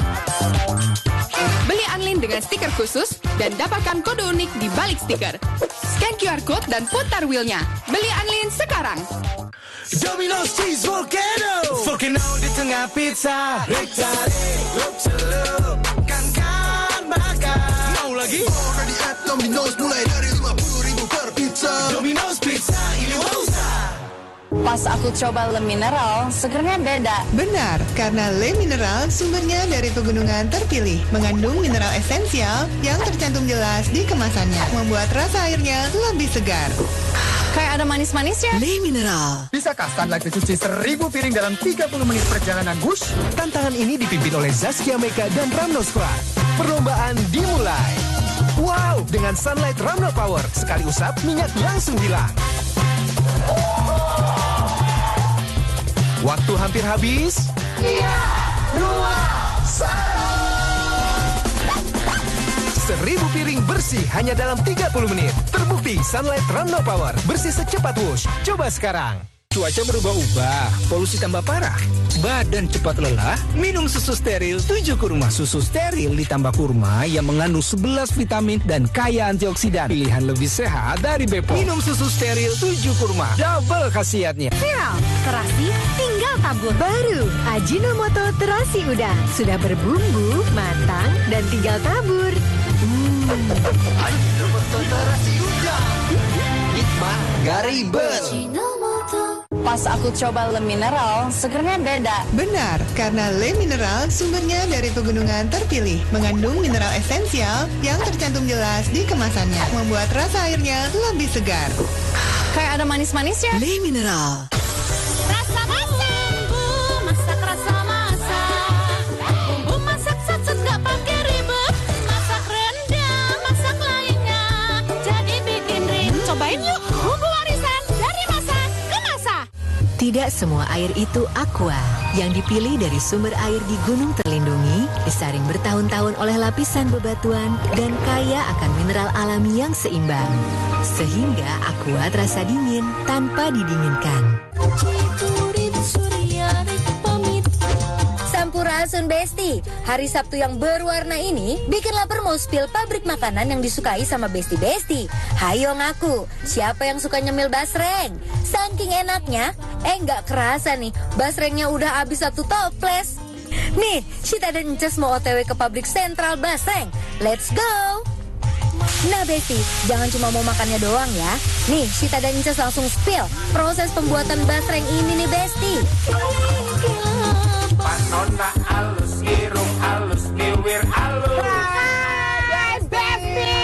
Beli Unleash dengan stiker khusus dan dapatkan kode unik di balik stiker. Scan QR Code dan putar wheelnya. Beli Unleash sekarang. Domino's Cheese Volcano di tengah pizza. Kan bakar. Mau lagi? Order di app Domino's mulai dari 50.000 per pizza. Domino's Pizza ini wauza. Pas aku coba Le Mineral, segernya beda. Benar, karena Le Mineral sumbernya dari pegunungan terpilih, mengandung mineral esensial yang tercantum jelas di kemasannya, membuat rasa airnya lebih segar. Kayak ada manis-manisnya. Le Mineral. Bisakah Sunlight mencuci 1000 piring dalam 30 menit perjalanan bus? Tantangan ini dipimpin oleh Zaskia Meka dan Ramno Sklar. Perlombaan dimulai. Wow, dengan Sunlight Ramno Power, sekali usap minyak langsung hilang. Waktu hampir habis. 3, 2, 1. 1000 piring bersih hanya dalam 30 menit. Terbukti Sunlight Ramno Power, bersih secepat wush. Coba sekarang. Cuaca berubah-ubah, polusi tambah parah, badan cepat lelah, minum susu steril 7 kurma. Susu steril ditambah kurma yang mengandung 11 vitamin dan kaya antioksidan. Pilihan lebih sehat dari Bepom. Minum susu steril 7 kurma, double khasiatnya. Viral, terasi, tinggal tabur. Baru, Ajinomoto terasi udang. Sudah berbumbu, matang, dan tinggal tabur. Ajinomoto terasi udang. Hikmah, gak ribet. Pas aku coba Le Mineral, segernya beda. Benar, karena Le Mineral sumbernya dari pegunungan terpilih, mengandung mineral esensial yang tercantum jelas di kemasannya, membuat rasa airnya lebih segar. Kayak ada manis-manisnya. Le Mineral. Rasa masak, masak rasa masak. Bumbu masak sat-sat gak pakai ribet. Masak rendang, masak lainnya, jadi bikin ribet. Cobain yuk, bumbu warisan dari masak ke masak. Tidak semua air itu aqua. Yang dipilih dari sumber air di gunung terlindungi, disaring bertahun-tahun oleh lapisan bebatuan, dan kaya akan mineral alami yang seimbang. Sehingga aqua terasa dingin tanpa didinginkan. Sampurasun Besti, hari Sabtu yang berwarna ini bikin lapar mau spill pabrik makanan yang disukai sama Besti-Besti. Hayo ngaku, siapa yang suka nyemil basreng? Saking enaknya, nggak kerasa nih, basrengnya udah habis 1 toples. Nih, Sita dan Ences mau OTW ke pabrik sentral basreng. Let's go! Nah Besti, jangan cuma mau makannya doang ya. Nih, Sita dan Ences langsung spill proses pembuatan basreng ini nih Besti. Panona alus, irung alus, bibir alus. Guys, Besti!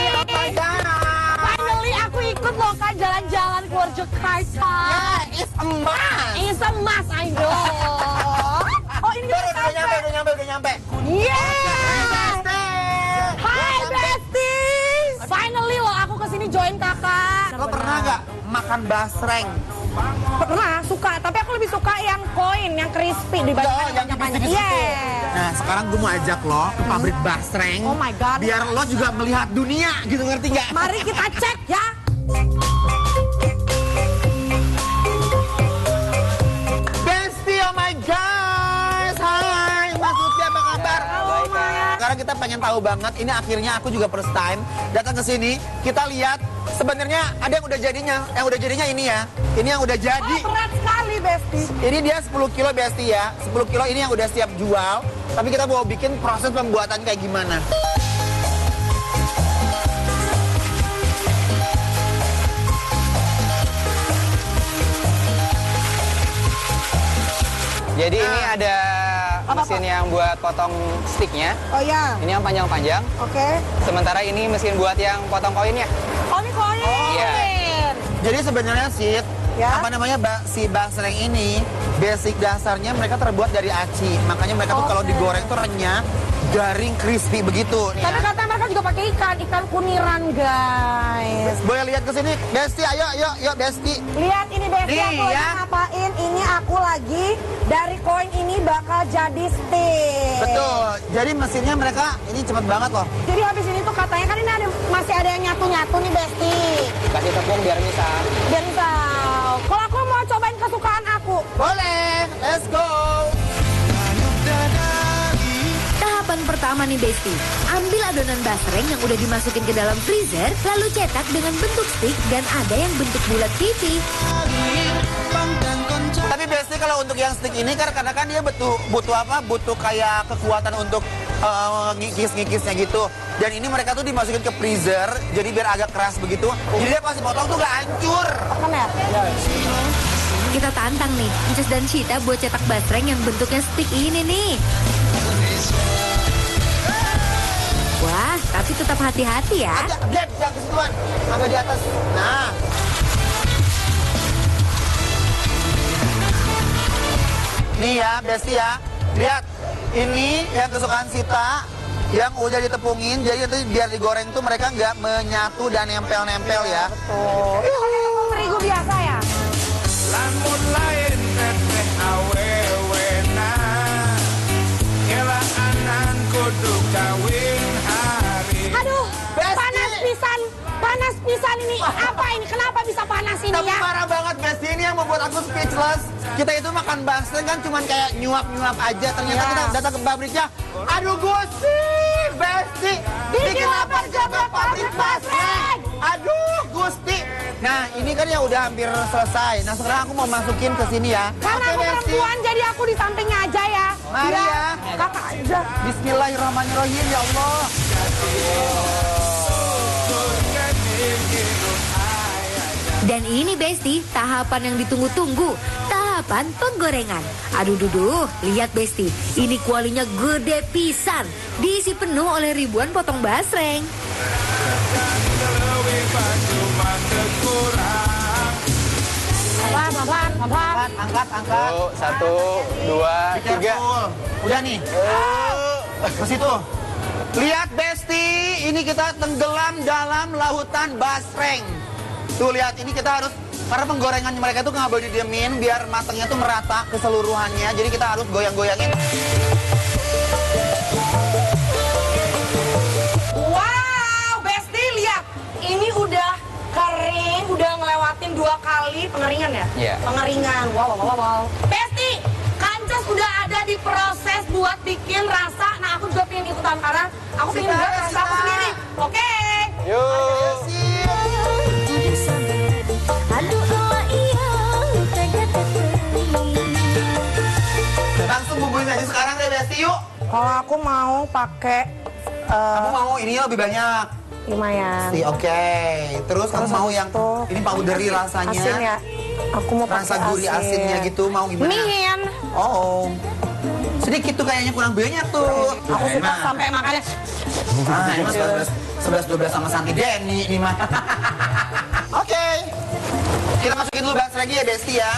Finally aku ikut loh kan jalan-jalan keluar Jakarta. Yeah, it's a must. It's a must, I know. Oh ini Udah nyampe. Yeah! Hai Besti! Finally loh aku kesini join kakak. Lo pernah nggak makan basreng? Pernah, suka. Tapi aku lebih suka yang koin, yang crispy dibandingkan yang panjang. Nah, sekarang gue mau ajak lo ke pabrik basreng. Oh my God. Biar lo juga melihat dunia gitu, ngerti nggak? Mari kita cek ya. Besti, oh my guys. Hai, Mbak Suti, apa kabar? Baik, Sekarang kita pengen tahu banget, ini akhirnya aku juga first time datang ke sini. Kita lihat sebenarnya ada yang udah jadinya. Yang udah jadinya ini ya. Ini yang udah jadi. Oh, berat sekali Besti. Ini dia 10 kilo Besti ya. 10 kilo ini yang udah siap jual. Tapi kita mau bikin proses pembuatan kayak gimana. Jadi ini ada mesin yang buat potong sticknya. Oh ya. Ini yang panjang-panjang. Oke. Sementara ini mesin buat yang potong koinnya. Oh ini koin. Iya. Jadi sebenarnya sih apa namanya si basreng ini basic dasarnya mereka terbuat dari aci. Makanya mereka tuh kalau digoreng tuh renyah, garing, crispy begitu. Tapi kata mereka juga pakai ikan kuniran guys. Boleh lihat ke sini, Besti, ayo Besti. Lihat ini Besti, aku lagi ngapain? Ini aku lagi lagi dari koin ini bakal jadi stick. Betul. Jadi mesinnya mereka ini cepet banget loh. Jadi habis ini tuh katanya kan ini masih ada yang nyatu-nyatu nih Besti. Kasih tepung biar bisa. Biar bisa. Kalau aku mau cobain kesukaan aku. Boleh, let's go. Tahapan pertama nih Besti, ambil adonan basreng yang udah dimasukin ke dalam freezer, lalu cetak dengan bentuk stick dan ada yang bentuk bulat pipi. Tapi Besti kalau untuk yang stick ini kan karena kan dia butuh kayak kekuatan untuk ngikis-ngikisnya gitu. Dan ini mereka tuh dimasukin ke freezer, jadi biar agak keras begitu. Jadi dia pasti potong tuh gak hancur. Kita tantang nih, Ncus dan Cita buat cetak basreng yang bentuknya stick ini nih. Wah, tapi tetap hati-hati ya. Jangan kesituan, agak di atas. Nah. Nih ya, Besti ya. Lihat, ini yang kesukaan Sita yang udah ditepungin, jadi nanti biar digoreng tuh mereka nggak menyatu dan nempel-nempel ya. Betul. Terigu biasa ya. Lamun lain teteh awewena, kela anan kudu kawin hari. Aduh, panas pisan ini. Apa ini? Kenapa bisa panas ini Tapi ya? parah banget Besti, ini yang membuat aku speechless. Kita itu makan basreng kan cuman kayak nyuap-nyuap aja. Ternyata kita datang ke pabriknya. Aduh Gusti, Besti, bikin apa jaga pabrik basreng? Aduh Gusti. Nah ini kan ya udah hampir selesai. Nah sekarang aku mau masukin ke sini ya. Karena aku perempuan jadi aku di sampingnya aja ya. Mari ya. Kakak aja. Bismillahirrahmanirrahim ya Allah. Dan ini Besti, tahapan yang ditunggu-tunggu. Tahapan penggorengan. Aduh duduh, lihat Besti, ini kualinya gede pisan. Diisi penuh oleh ribuan potong basreng. Pelan. Angkat. Tuh, 1, 2, 3. Udah nih. Ke situ. Lihat Besti, ini kita tenggelam dalam lautan basreng. Tuh lihat, ini kita harus, karena penggorengan mereka tuh nggak boleh didiemin biar matangnya tuh merata keseluruhannya. Jadi kita harus goyang-goyangin. Wow, Besti lihat. Ini udah kering, udah ngelewatin 2 kali pengeringan ya? Iya. Pengeringan, wow. Besti, Kancas udah ada di proses buat bikin rasa. Nah aku juga pengen ikutan karena aku pengen buat rasa aku sendiri. Oke. Yuk. Langsung bumbuin aja sekarang deh Besti yuk. Kalau aku mau pakai Aku mau ini lebih banyak. lumayan. Oke. Terus kamu mau yang ini powdery rasanya. Asin ya. Aku mau pakai rasa gurih asinnya gitu mau gimana? Min. Oh. Sedikit tuh kayaknya kurang banyak tuh. Aku suka sampai makannya. Ah, ini 11-12 sama Santi Denny ini mah. Oke. Kita masukin dulu basreng lagi ya Besti ya.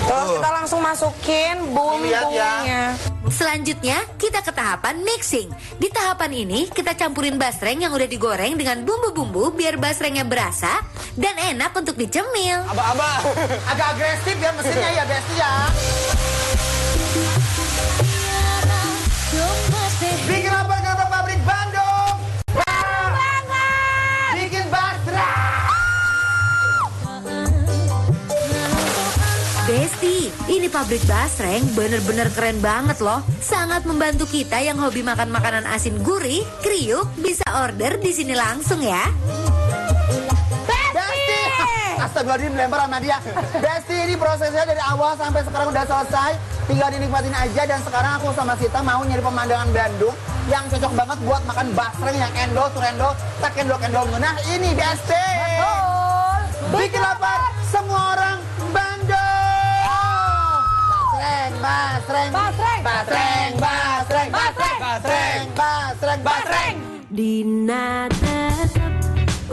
Terus kita langsung masukin bumbunya. Selanjutnya, kita ke tahapan mixing. Di tahapan ini, kita campurin basreng yang udah digoreng dengan bumbu-bumbu biar basrengnya berasa dan enak untuk dicemil. Aba-aba, agak agresif ya mesinnya ya Besti ya. Bikin apa kata pabrik Bandung? Baru banget. Bikin basreng. Besti, ini pabrik basreng bener-bener keren banget loh. Sangat membantu kita yang hobi makan makanan asin gurih, kriuk, bisa order di sini langsung ya. Besti! Astagfirullahaladzim, lempar sama dia. Besti, ini prosesnya dari awal sampai sekarang udah selesai. Tinggal dinikmatin aja dan sekarang aku sama Sita mau nyari pemandangan Bandung yang cocok banget buat makan basreng yang endol, surendol, tak endol-endol. Nah ini Besti! Betul! Bikin lapar semua orang Bandung! Basreng. Dinata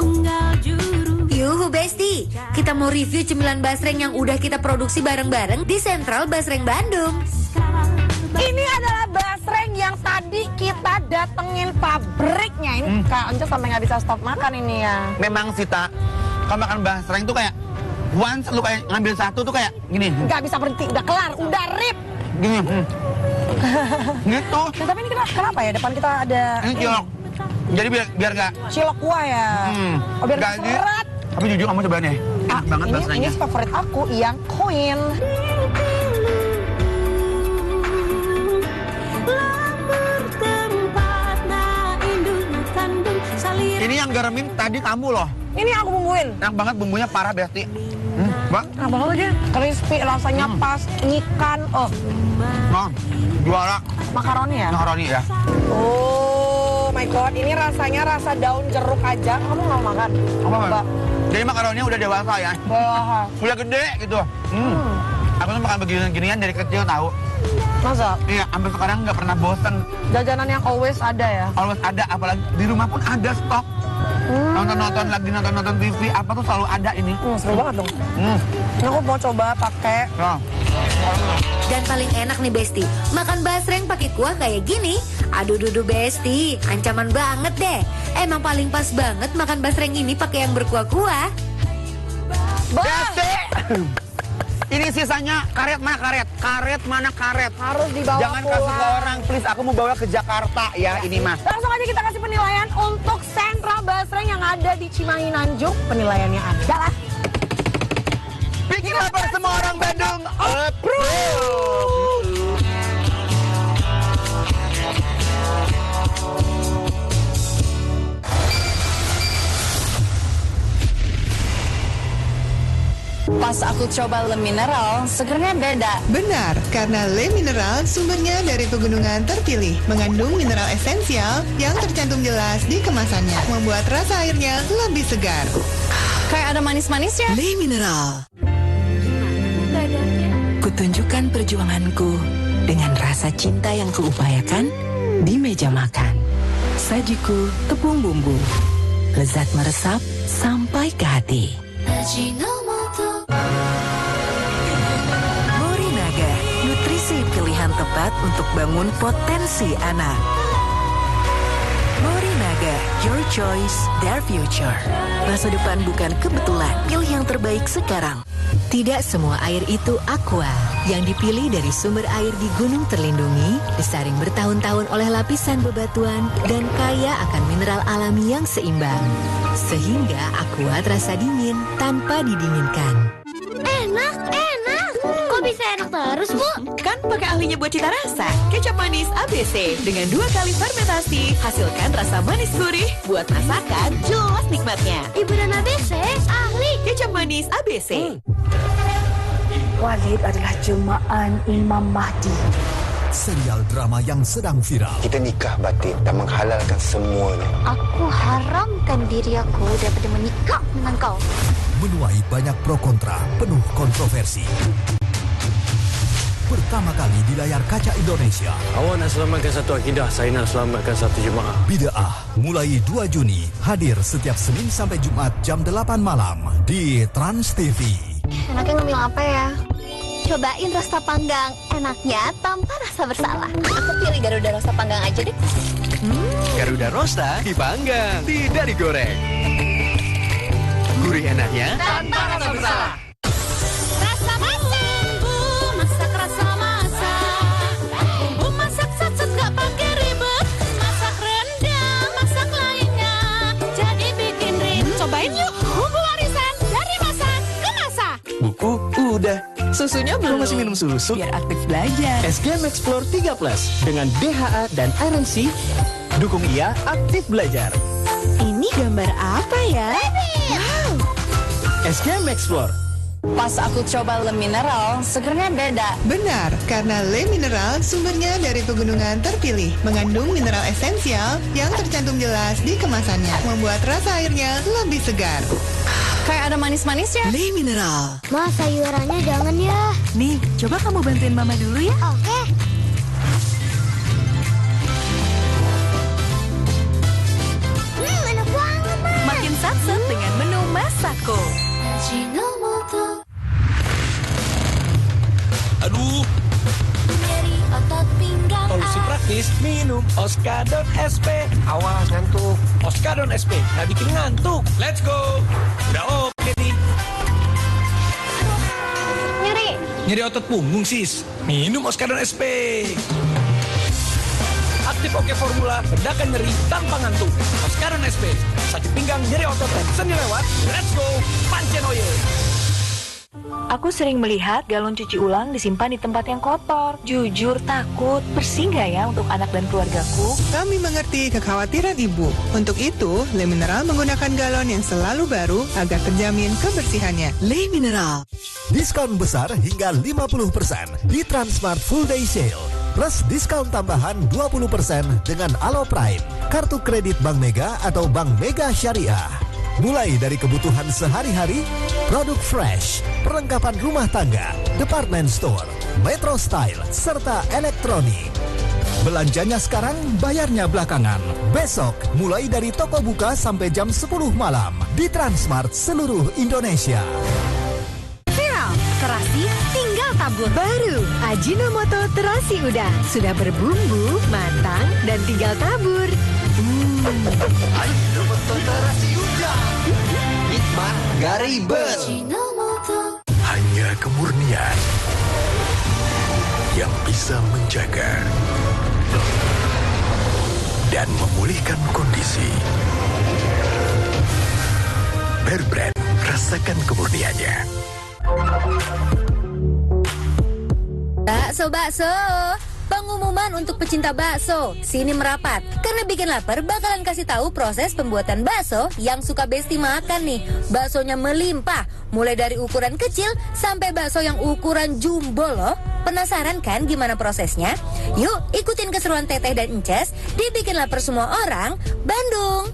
unggal juru. Yuhu Besti, kita mau review cemilan basreng yang udah kita produksi bareng-bareng di Sentral Basreng Bandung. Ini adalah basreng yang tadi kita datengin pabriknya. Ini Kak Onco sampai nggak bisa stop makan ini ya. Memang Sita, Kalau makan basreng tuh kayak once lu kayak ngambil satu tuh kayak gini. Nggak bisa berhenti, udah kelar, udah rip. Gini. Gitu. Nah, tapi ini kenapa ya? Depan kita ada ini cilok. Jadi biar nggak cilok kuah ya. Oh, biar nggak berat. Tapi jujur kamu cobain ya. Enak banget basrengnya. Ini favorit aku yang koin. Ini yang garamin tadi kamu loh. Ini yang aku bumbuin. Enak banget bumbunya parah Besti. Bang. Enak banget aja. Crispy, rasanya pas, nyikan. Oh. Nah, juara. Makaroni ya? Makaroni ya. Oh my god, ini rasanya rasa daun jeruk aja. Kamu nggak mau makan? Apa? Jadi makaroninya udah dewasa ya? Udah gede gitu. Aku tuh makan beginian dari kecil tahu. Masa? Iya, sampai sekarang nggak pernah bosen. Jajanan yang always ada ya? Always ada, apalagi di rumah pun ada stok. Nonton-nonton lagi, nonton TV, apa tuh selalu ada ini. Seru banget dong. Ini aku mau coba pakai. Dan paling enak nih Besti, makan basreng pakai kuah kayak gini. Aduh dudu Besti, ancaman banget deh. Emang paling pas banget makan basreng ini pakai yang berkuah-kuah. Besti! Ini sisanya karet mana karet? Karet mana karet? Harus dibawa Jangan pulang. kasih ke orang, please. Aku mau bawa ke Jakarta ya ini mah. Langsung aja kita kasih penilaian untuk sentra basreng yang ada di Cimahi Nganjuk. Penilaiannya adalah bikin lapar semua orang Bandung. Approve. Pas aku coba Le Mineral, segernya beda. Benar, karena Le Mineral sumbernya dari pegunungan terpilih, mengandung mineral esensial yang tercantum jelas di kemasannya, membuat rasa airnya lebih segar. Kayak ada manis-manisnya. Le Mineral. Kutunjukkan perjuanganku dengan rasa cinta yang kuupayakan di meja makan. Sajiku tepung bumbu, lezat meresap sampai ke hati. Morinaga, nutrisi pilihan tepat untuk bangun potensi anak. Morinaga, your choice, their future. Masa depan bukan kebetulan, pilih yang terbaik sekarang. Tidak semua air itu aqua. Yang dipilih dari sumber air di gunung terlindungi, disaring bertahun-tahun oleh lapisan bebatuan, dan kaya akan mineral alami yang seimbang. Sehingga aqua terasa dingin tanpa didinginkan. Enak. Kok bisa enak terus, Bu? Kan pakai ahlinya buat cita rasa. Kecap manis ABC. Dengan 2 kali fermentasi, hasilkan rasa manis gurih. Buat masakan, jelas nikmatnya. Ibu dan ABC, ahli. Kecap manis ABC. Walid adalah jelmaan Imam Mahdi. Serial drama yang sedang viral. Kita nikah batin dan menghalalkan semuanya. Aku haramkan diri aku daripada menikah dengan kau. Menuai banyak pro kontra, penuh kontroversi. Pertama kali di layar kaca Indonesia. Awak nak selamatkan satu akidah, saya nak selamatkan satu jemaah. Bid'ah mulai 2 Juni hadir setiap Senin sampai Jumat jam 8 malam di Trans TV. Enaknya ngemil apa ya? Cobain rasa panggang. Enaknya tanpa rasa bersalah. Aku pilih Garuda rasa panggang aja deh. Garuda Rosa dipanggang, tidak digoreng. Gurih enaknya Tanpa rasa bersalah. Rasa masak, Bu. Masak rasa masak. Bumbu masak sat-sat gak pakai ribet. Masak rendang, masak lainnya. Jadi bikin ribet. Cobain yuk, bumbu warisan dari masak ke masak. buku udah. Susunya belum. Masih minum susu? Biar aktif belajar. SGM Explore 3 Plus dengan DHA dan Iron C dukung ia aktif belajar. Ini gambar apa ya? Wow. SGM Explore. Pas aku coba Le Mineral, segernya beda. Benar, karena Le Mineral sumbernya dari pegunungan terpilih, mengandung mineral esensial yang tercantum jelas di kemasannya, membuat rasa airnya lebih segar. Kayak ada manis-manisnya. Le Mineral. Ma, sayurannya jangan ya. Nih, coba kamu bantuin Mama dulu ya. Oke. Enak banget, Ma. Makin satset dengan menu Masako. Aduh, Nyeri otot pinggang. solusi praktis minum minum Oskadon SP. Awas ngantuk. Oskadon SP, nggak bikin ngantuk. Let's go. Udah oke nih. Nyeri otot punggung, sis. Minum Oskadon SP. Aktif Oke Formula, redakan nyeri tanpa ngantuk. Oskadon SP, sakit pinggang, nyeri otot, dan sendi lewat. Let's go, pancen oye. Aku sering melihat galon cuci ulang disimpan di tempat yang kotor. Jujur takut, bersih nggak ya untuk anak dan keluargaku? Kami mengerti kekhawatiran ibu. Untuk itu, Le Mineral menggunakan galon yang selalu baru agar terjamin kebersihannya. Le Mineral. Diskon besar hingga 50% di Transmart Full Day Sale. Plus diskon tambahan 20% dengan Alo Prime, kartu kredit Bank Mega atau Bank Mega Syariah. Mulai dari kebutuhan sehari-hari, produk fresh, perlengkapan rumah tangga, department store, metro style, serta elektronik. Belanjanya sekarang, bayarnya belakangan. Besok, mulai dari toko buka sampai jam 10 malam di Transmart seluruh Indonesia. Viral, terasi tinggal tabur. Baru, Ajinomoto terasi udang. Sudah berbumbu, matang, dan tinggal tabur. Ajinomoto terasi udang. Nikmat, gak ribet. Hanya kemurnian yang bisa menjaga dan memulihkan kondisi. Bear Brand, rasakan kemurniannya. Bakso. Pengumuman untuk pecinta bakso, sini merapat. Karena bikin lapar, bakalan kasih tahu proses pembuatan bakso yang suka Besti makan nih. Baksonya melimpah, mulai dari ukuran kecil sampai bakso yang ukuran jumbo loh. Penasaran kan gimana prosesnya? Yuk ikutin keseruan Teteh dan Ences di Bikin Lapar Semua Orang, Bandung.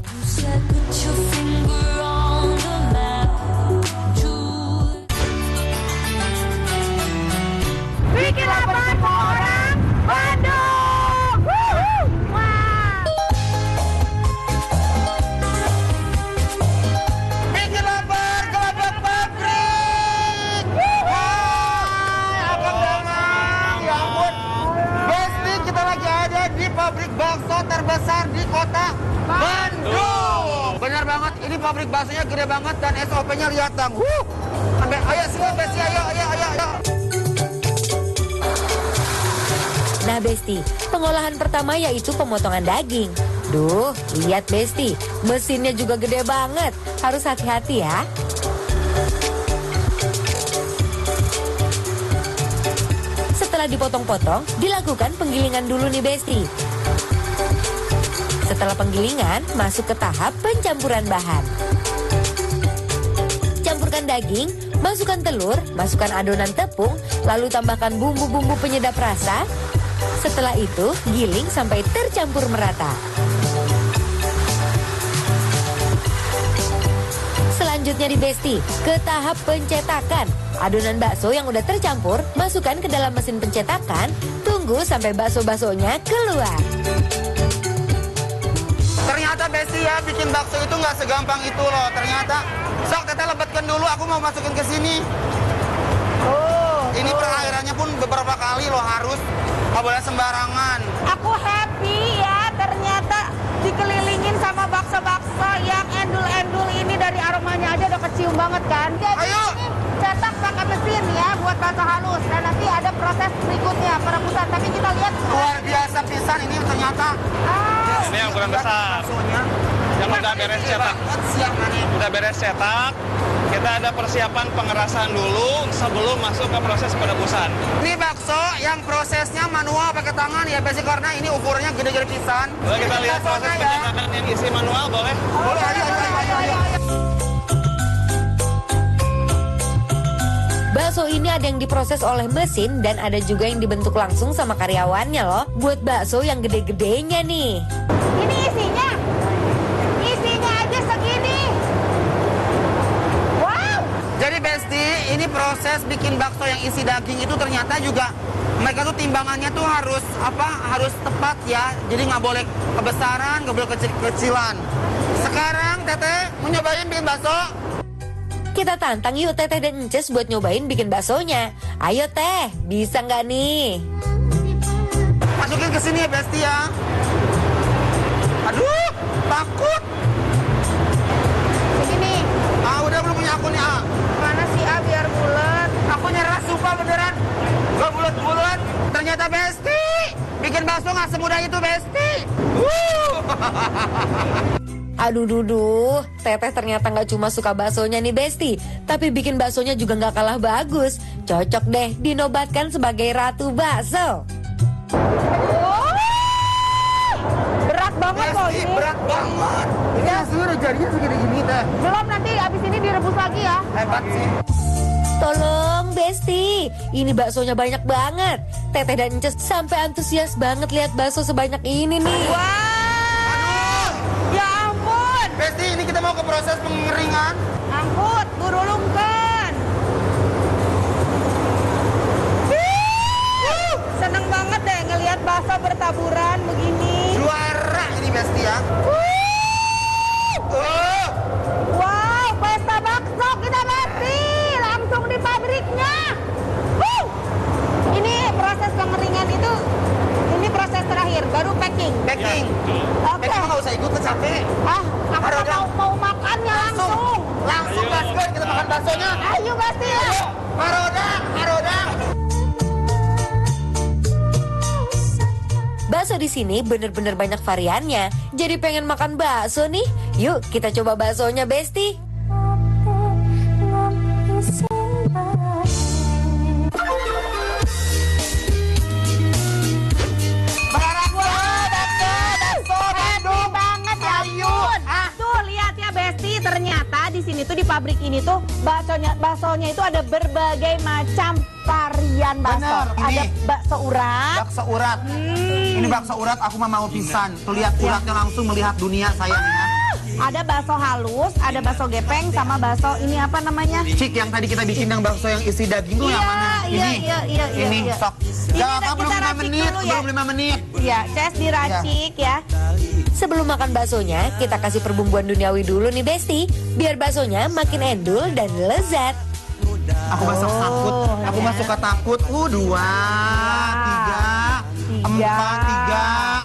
Bikin lapar semua orang, Bandung. Bikin lapar, kelapa pabrik. Abang Damang, ya ampun. Besti, kita lagi ada di pabrik bakso terbesar di kota Bandung. Benar banget, ini pabrik baksonya gede banget dan SOP-nya lihat dong. Sampai, ayo sini Besti, ayo. Nah Besti, pengolahan pertama yaitu pemotongan daging. Duh, lihat Besti, mesinnya juga gede banget. Harus hati-hati ya. Setelah dipotong-potong, dilakukan penggilingan dulu nih Besti. Setelah penggilingan, masuk ke tahap pencampuran bahan. Campurkan daging, masukkan telur, masukkan adonan tepung, lalu tambahkan bumbu-bumbu penyedap rasa. Setelah itu, giling sampai tercampur merata. Selanjutnya di Besti, ke tahap pencetakan. Adonan bakso yang udah tercampur, masukkan ke dalam mesin pencetakan, tunggu sampai bakso-baksonya keluar. Ternyata Besti ya, bikin bakso itu nggak segampang itu loh. Ternyata, sok Teteh lebetkan dulu, aku mau masukin ke sini. Ini perairannya pun beberapa kali loh harus. Nggak boleh sembarangan. Aku happy ya, ternyata dikelilingin sama bakso-bakso yang endul-endul ini. Dari aromanya aja udah kecium banget kan. Jadi ini cetak pakai mesin ya buat bakso halus. Dan nanti ada proses berikutnya, perebusan. Tapi kita lihat luar biasa pisan ini ternyata. Ini yang ukuran besar. Yang udah beres cetak. Udah beres cetak. Kita ada persiapan pengerasan dulu sebelum masuk ke proses perebusan. Ini bakso yang prosesnya manual pakai tangan ya, Besti, karena ini ukurannya gede-gede pisan. Boleh kita lihat proses pencetakan yang isi manual, boleh? Boleh, ayo. Bakso ini ada yang diproses oleh mesin dan ada juga yang dibentuk langsung sama karyawannya loh. Buat bakso yang gede-gedenya nih. ini isinya aja segini. Wow. Jadi Besti, ini proses bikin bakso yang isi daging itu ternyata juga mereka tuh timbangannya tuh harus tepat ya. Jadi nggak boleh kebesaran, nggak boleh kecil-kecilan. Sekarang Teteh mau nyobain bikin bakso. Kita tantang yuk Teteh dan Ences buat nyobain bikin baksonya. Ayo Teh, bisa nggak nih? Masukin ke sini ya Besti ya. Takut. Segini. Udah belum punya akun ya. Mana sih biar bulat? Aku nyerah sumpah beneran. Gak bulat-bulat. Ternyata Besti. Bikin bakso gak semudah itu Besti. Aduh Duduh, Teteh ternyata nggak cuma suka baksonya nih Besti, tapi bikin baksonya juga nggak kalah bagus. Cocok deh dinobatkan sebagai Ratu Bakso. Berat banget kok Besti, ini. berat banget. Ini hasilnya jadinya segini-gini teh. Belum, nanti abis ini direbus lagi ya. Hebat sih. Tolong Besti, ini baksonya banyak banget. Teteh dan Ences sampai antusias banget lihat bakso sebanyak ini nih. Ya ampun. Besti, ini kita mau ke proses pengeringan. Angkut, gurulungkan. Seneng banget deh ngelihat bakso bertaburan begini. Juara ini Besti ya. Wow, pesta bakso kita Besti. Langsung di pabriknya. Ini proses pengeringan itu, ini proses terakhir, baru packing. Packing. Oke. Packing nggak usah ikut ke capek. Aku mau makannya langsung. Langsung gaskan kita makan baksonya. Ayo Besti. Harodang, harodang. Bakso di sini bener-bener banyak variannya. Jadi pengen makan bakso nih. Yuk kita coba baksonya Besti. Tuh lihat ya Besti, ternyata di sini tuh di pabrik ini tuh baksonya itu ada berbagai macam varian bakso. Bener, ini. Ada bakso urat. Bakso urat. Ini bakso urat aku mah mau pisan. Tuh lihat uratnya langsung melihat dunia sayang ya. Ada bakso halus, ada bakso gepeng, sama bakso ini apa namanya? Cik, yang tadi kita bikin yang bakso yang isi daging tuh yang mana? Ini sok. Gak apa, belum 5 menit, belum 5 menit. Iya, Ces diracik ya. Sebelum makan baksonya, kita kasih perbumbuan duniawi dulu nih Besti, biar baksonya makin endul dan lezat. Aku masuk takut, aku mah suka takut. 2, 3,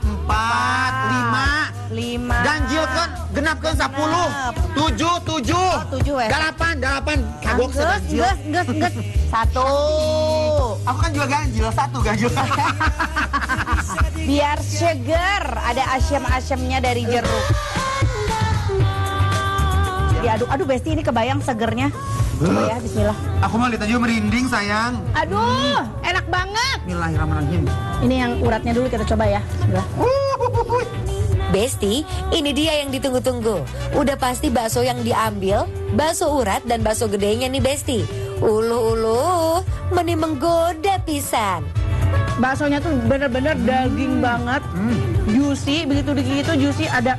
4, 5. Ganjilkan, genapkan 10, 7. 7 ya. 8. Kagok seganjil. Ges. 1. Aku kan juga ganjil, 1 ganjil. Biar seger, ada asam-asamnya dari jeruk. Diaduk, aduh Besti ini kebayang segernya. Coba ya, bismillah. Aku mau lihat aja merinding sayang. Aduh, enak banget. Bismillahirrahmanirrahim. Ini yang uratnya dulu kita coba ya. Bismillah. Besti, ini dia yang ditunggu-tunggu. Udah pasti bakso yang diambil, bakso urat dan bakso gedenya nih Besti. Uluh, meni menggoda pisan. Baksonya tuh bener-bener daging banget, juicy, begitu juicy, ada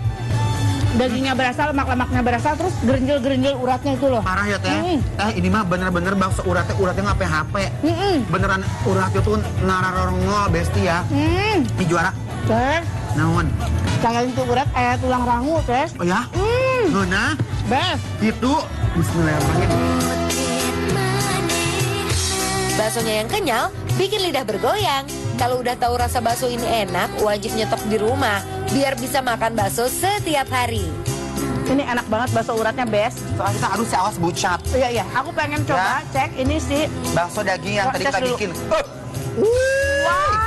dagingnya berasa, lemak-lemaknya berasa, terus gerinjil uratnya itu loh. Parah ya teh. Ini mah bener-bener bakso uratnya nggak PHP. Beneran uratnya tuh nararongol Besti ya. Ini juara. Teh. Naon? Kalian tuh urat tulang rangu, Teh. Oh ya? Nona? Best. Itu. Bismillahirrahmanirrahim. Baksonya yang kenyal bikin lidah bergoyang. Kalau udah tahu rasa bakso ini enak, wajib nyetok di rumah biar bisa makan bakso setiap hari. Ini enak banget bakso uratnya, Best. Soalnya kita harus awas bucat. Iya, aku pengen coba cek ini sih bakso daging yang tadi kita bikin. Wow.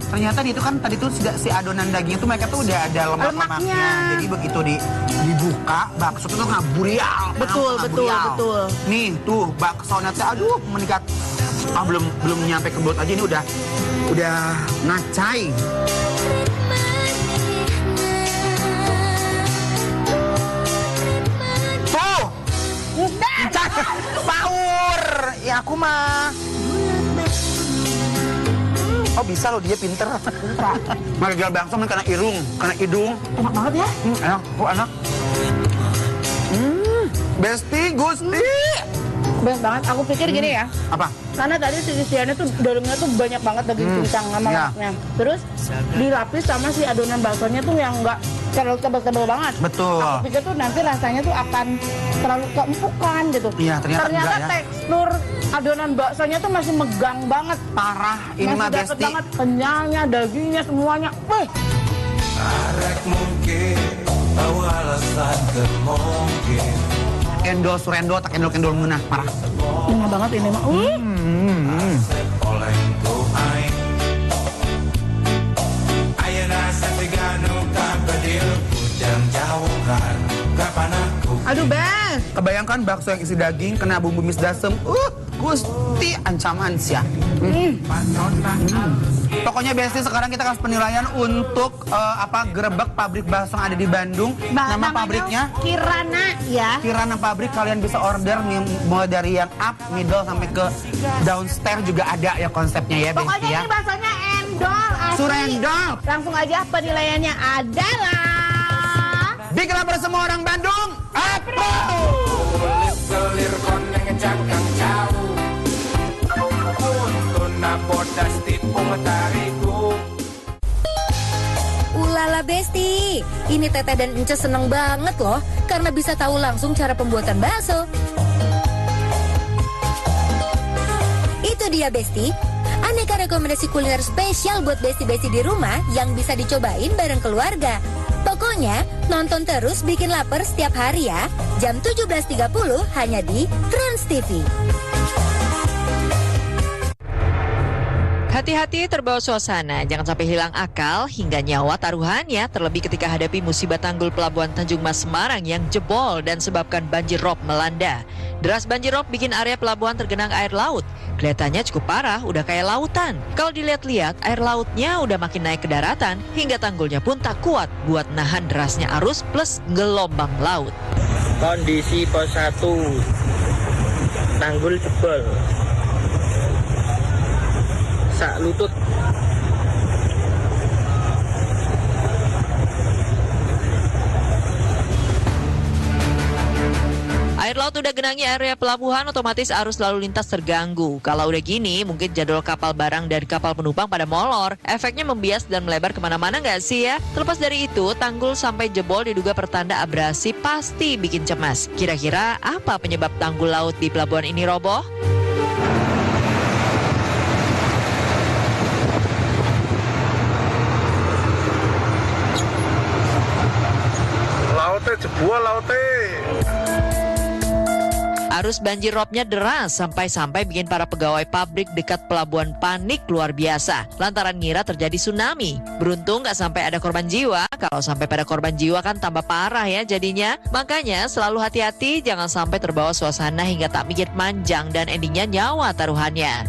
Ternyata itu kan tadi tuh si adonan dagingnya tuh mereka tuh udah ada lemak-lemaknya. Jadi begitu dibuka, bakso tuh ngaburial. Betul. Nih tuh baksonya tuh aduh meningkat. Belum nyampe ke mulut aja ini udah ngacai. Tuh. Power. Ya aku mah. Oh bisa loh, dia pinter. Mari jual bakso karena hidung. Enak banget ya? Enak, enak. Besti, Gusti. Best banget, aku pikir gini ya. Apa? Karena tadi isiannya tuh dalamnya tuh banyak banget daging cincang sama lemaknya. Terus dilapis sama si adonan baksonya tuh yang enggak terlalu tebal-tebal banget. Betul. Aku pikir tuh nanti rasanya tuh akan terlalu keempukan gitu. Iya, ternyata enggak ya. Tekstur adonan baksonya tuh masih megang banget. Parah, ini mah Besti. Masih banget kenyalnya, dagingnya semuanya. Arek mungkin tahu alasan termungkin. Endol surendol tak endol menah parah. Enak banget ini mah. Oleh tu aing. Ayeuna satiganu kabadil kujang jauhan kapan aku. Aduh, Bes. Kebayangkan bakso yang isi daging kena bumbu mis dasem. Gusti ancaman sia. Pokoknya Besti sekarang kita kasih penilaian untuk gerebek pabrik bakso yang ada di Bandung. Nama pabriknya Kirana ya. Kirana Pabrik. Kalian bisa order mulai dari yang up, middle sampai ke downstairs juga ada ya konsepnya ya Besti Pokoknya ya. ini baksonya endol asli. Surendol. Langsung aja penilaiannya adalah Big Lover semua orang Bandung. Selir koneng cangkang jauh. Untuna bodas tipung tariku. Ulala Besti, ini Teteh dan Ence seneng banget loh karena bisa tahu langsung cara pembuatan bakso. Itu dia Besti, aneka rekomendasi kuliner spesial buat Besti-Besti di rumah yang bisa dicobain bareng keluarga. Pokoknya nonton terus Bikin Lapar setiap hari ya, jam 17.30 hanya di Trans TV. Hati-hati terbawa suasana, jangan sampai hilang akal hingga nyawa taruhannya, terlebih ketika hadapi musibah tanggul Pelabuhan Tanjung Mas Semarang yang jebol dan sebabkan banjir rob melanda. Deras banjir rob bikin area pelabuhan tergenang air laut. Kelihatannya cukup parah, udah kayak lautan. Kalau dilihat-lihat, air lautnya udah makin naik ke daratan, hingga tanggulnya pun tak kuat buat nahan derasnya arus plus gelombang laut. Kondisi pos 1, tanggul jebol. Sak lutut. Air laut udah genangi area pelabuhan, otomatis arus lalu lintas terganggu. Kalau udah gini, mungkin jadwal kapal barang dan kapal penumpang pada molor. Efeknya membias dan melebar kemana-mana nggak sih ya? Terlepas dari itu, tanggul sampai jebol diduga pertanda abrasi pasti bikin cemas. Kira-kira apa penyebab tanggul laut di pelabuhan ini roboh? Lautnya jebol lautnya. Arus banjir robnya deras sampai-sampai bikin para pegawai pabrik dekat pelabuhan panik luar biasa lantaran ngira terjadi tsunami. Beruntung gak sampai ada korban jiwa. Kalau sampai pada korban jiwa kan tambah parah ya jadinya. Makanya selalu hati-hati, jangan sampai terbawa suasana hingga tak mikir panjang dan endingnya nyawa taruhannya.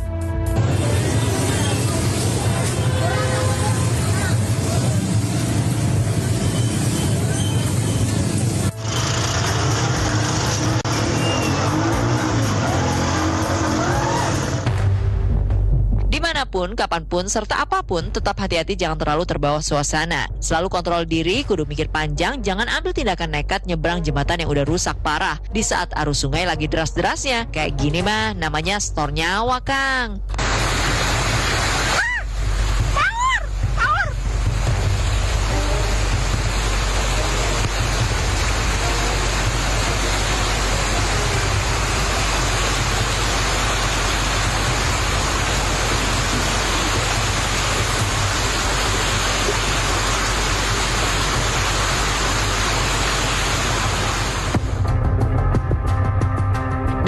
Dimanapun, kapanpun, serta apapun, tetap hati-hati, jangan terlalu terbawa suasana. Selalu kontrol diri, kudu mikir panjang, jangan ambil tindakan nekat nyebrang jembatan yang udah rusak parah di saat arus sungai lagi deras-derasnya. Kayak gini mah namanya store nyawa, Kang.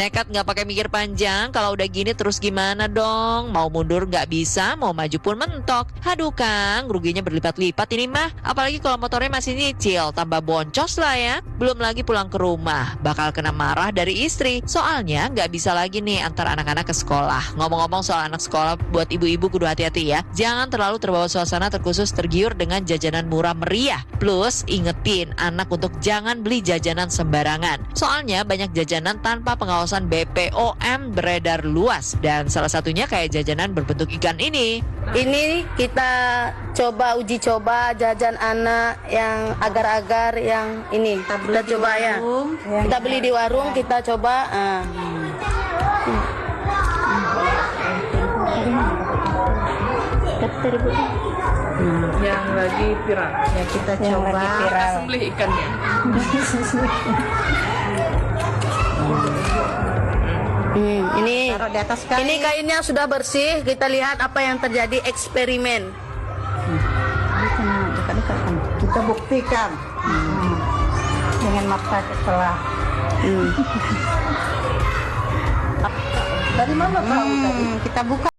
Nekat nggak pakai mikir panjang, kalau udah gini terus gimana dong? Mau mundur nggak bisa, mau maju pun mentok. Aduh Kang, ruginya berlipat-lipat ini mah. Apalagi kalau motornya masih nyicil, tambah boncos lah ya. Belum lagi pulang ke rumah, bakal kena marah dari istri. Soalnya nggak bisa lagi nih antar anak-anak ke sekolah. Ngomong-ngomong soal anak sekolah, buat ibu-ibu kudu hati-hati ya. Jangan terlalu terbawa suasana terkhusus tergiur dengan jajanan murah meriah. Plus, ingetin anak untuk jangan beli jajanan sembarangan. Soalnya banyak jajanan tanpa pengawasan BPOM beredar luas, dan salah satunya kayak jajanan berbentuk ikan ini. Ini kita uji coba jajan anak yang agar-agar yang ini. Kita coba ya. Kita beli di warung, kita coba. Yang lagi viral. Ya kita Yang coba. lagi viral. Kita sembelih ikannya. Ini kainnya sudah bersih. Kita lihat apa yang terjadi, eksperimen. Kita buktikan. dengan mata setelah. Dari mana tahu tadi? Kita buka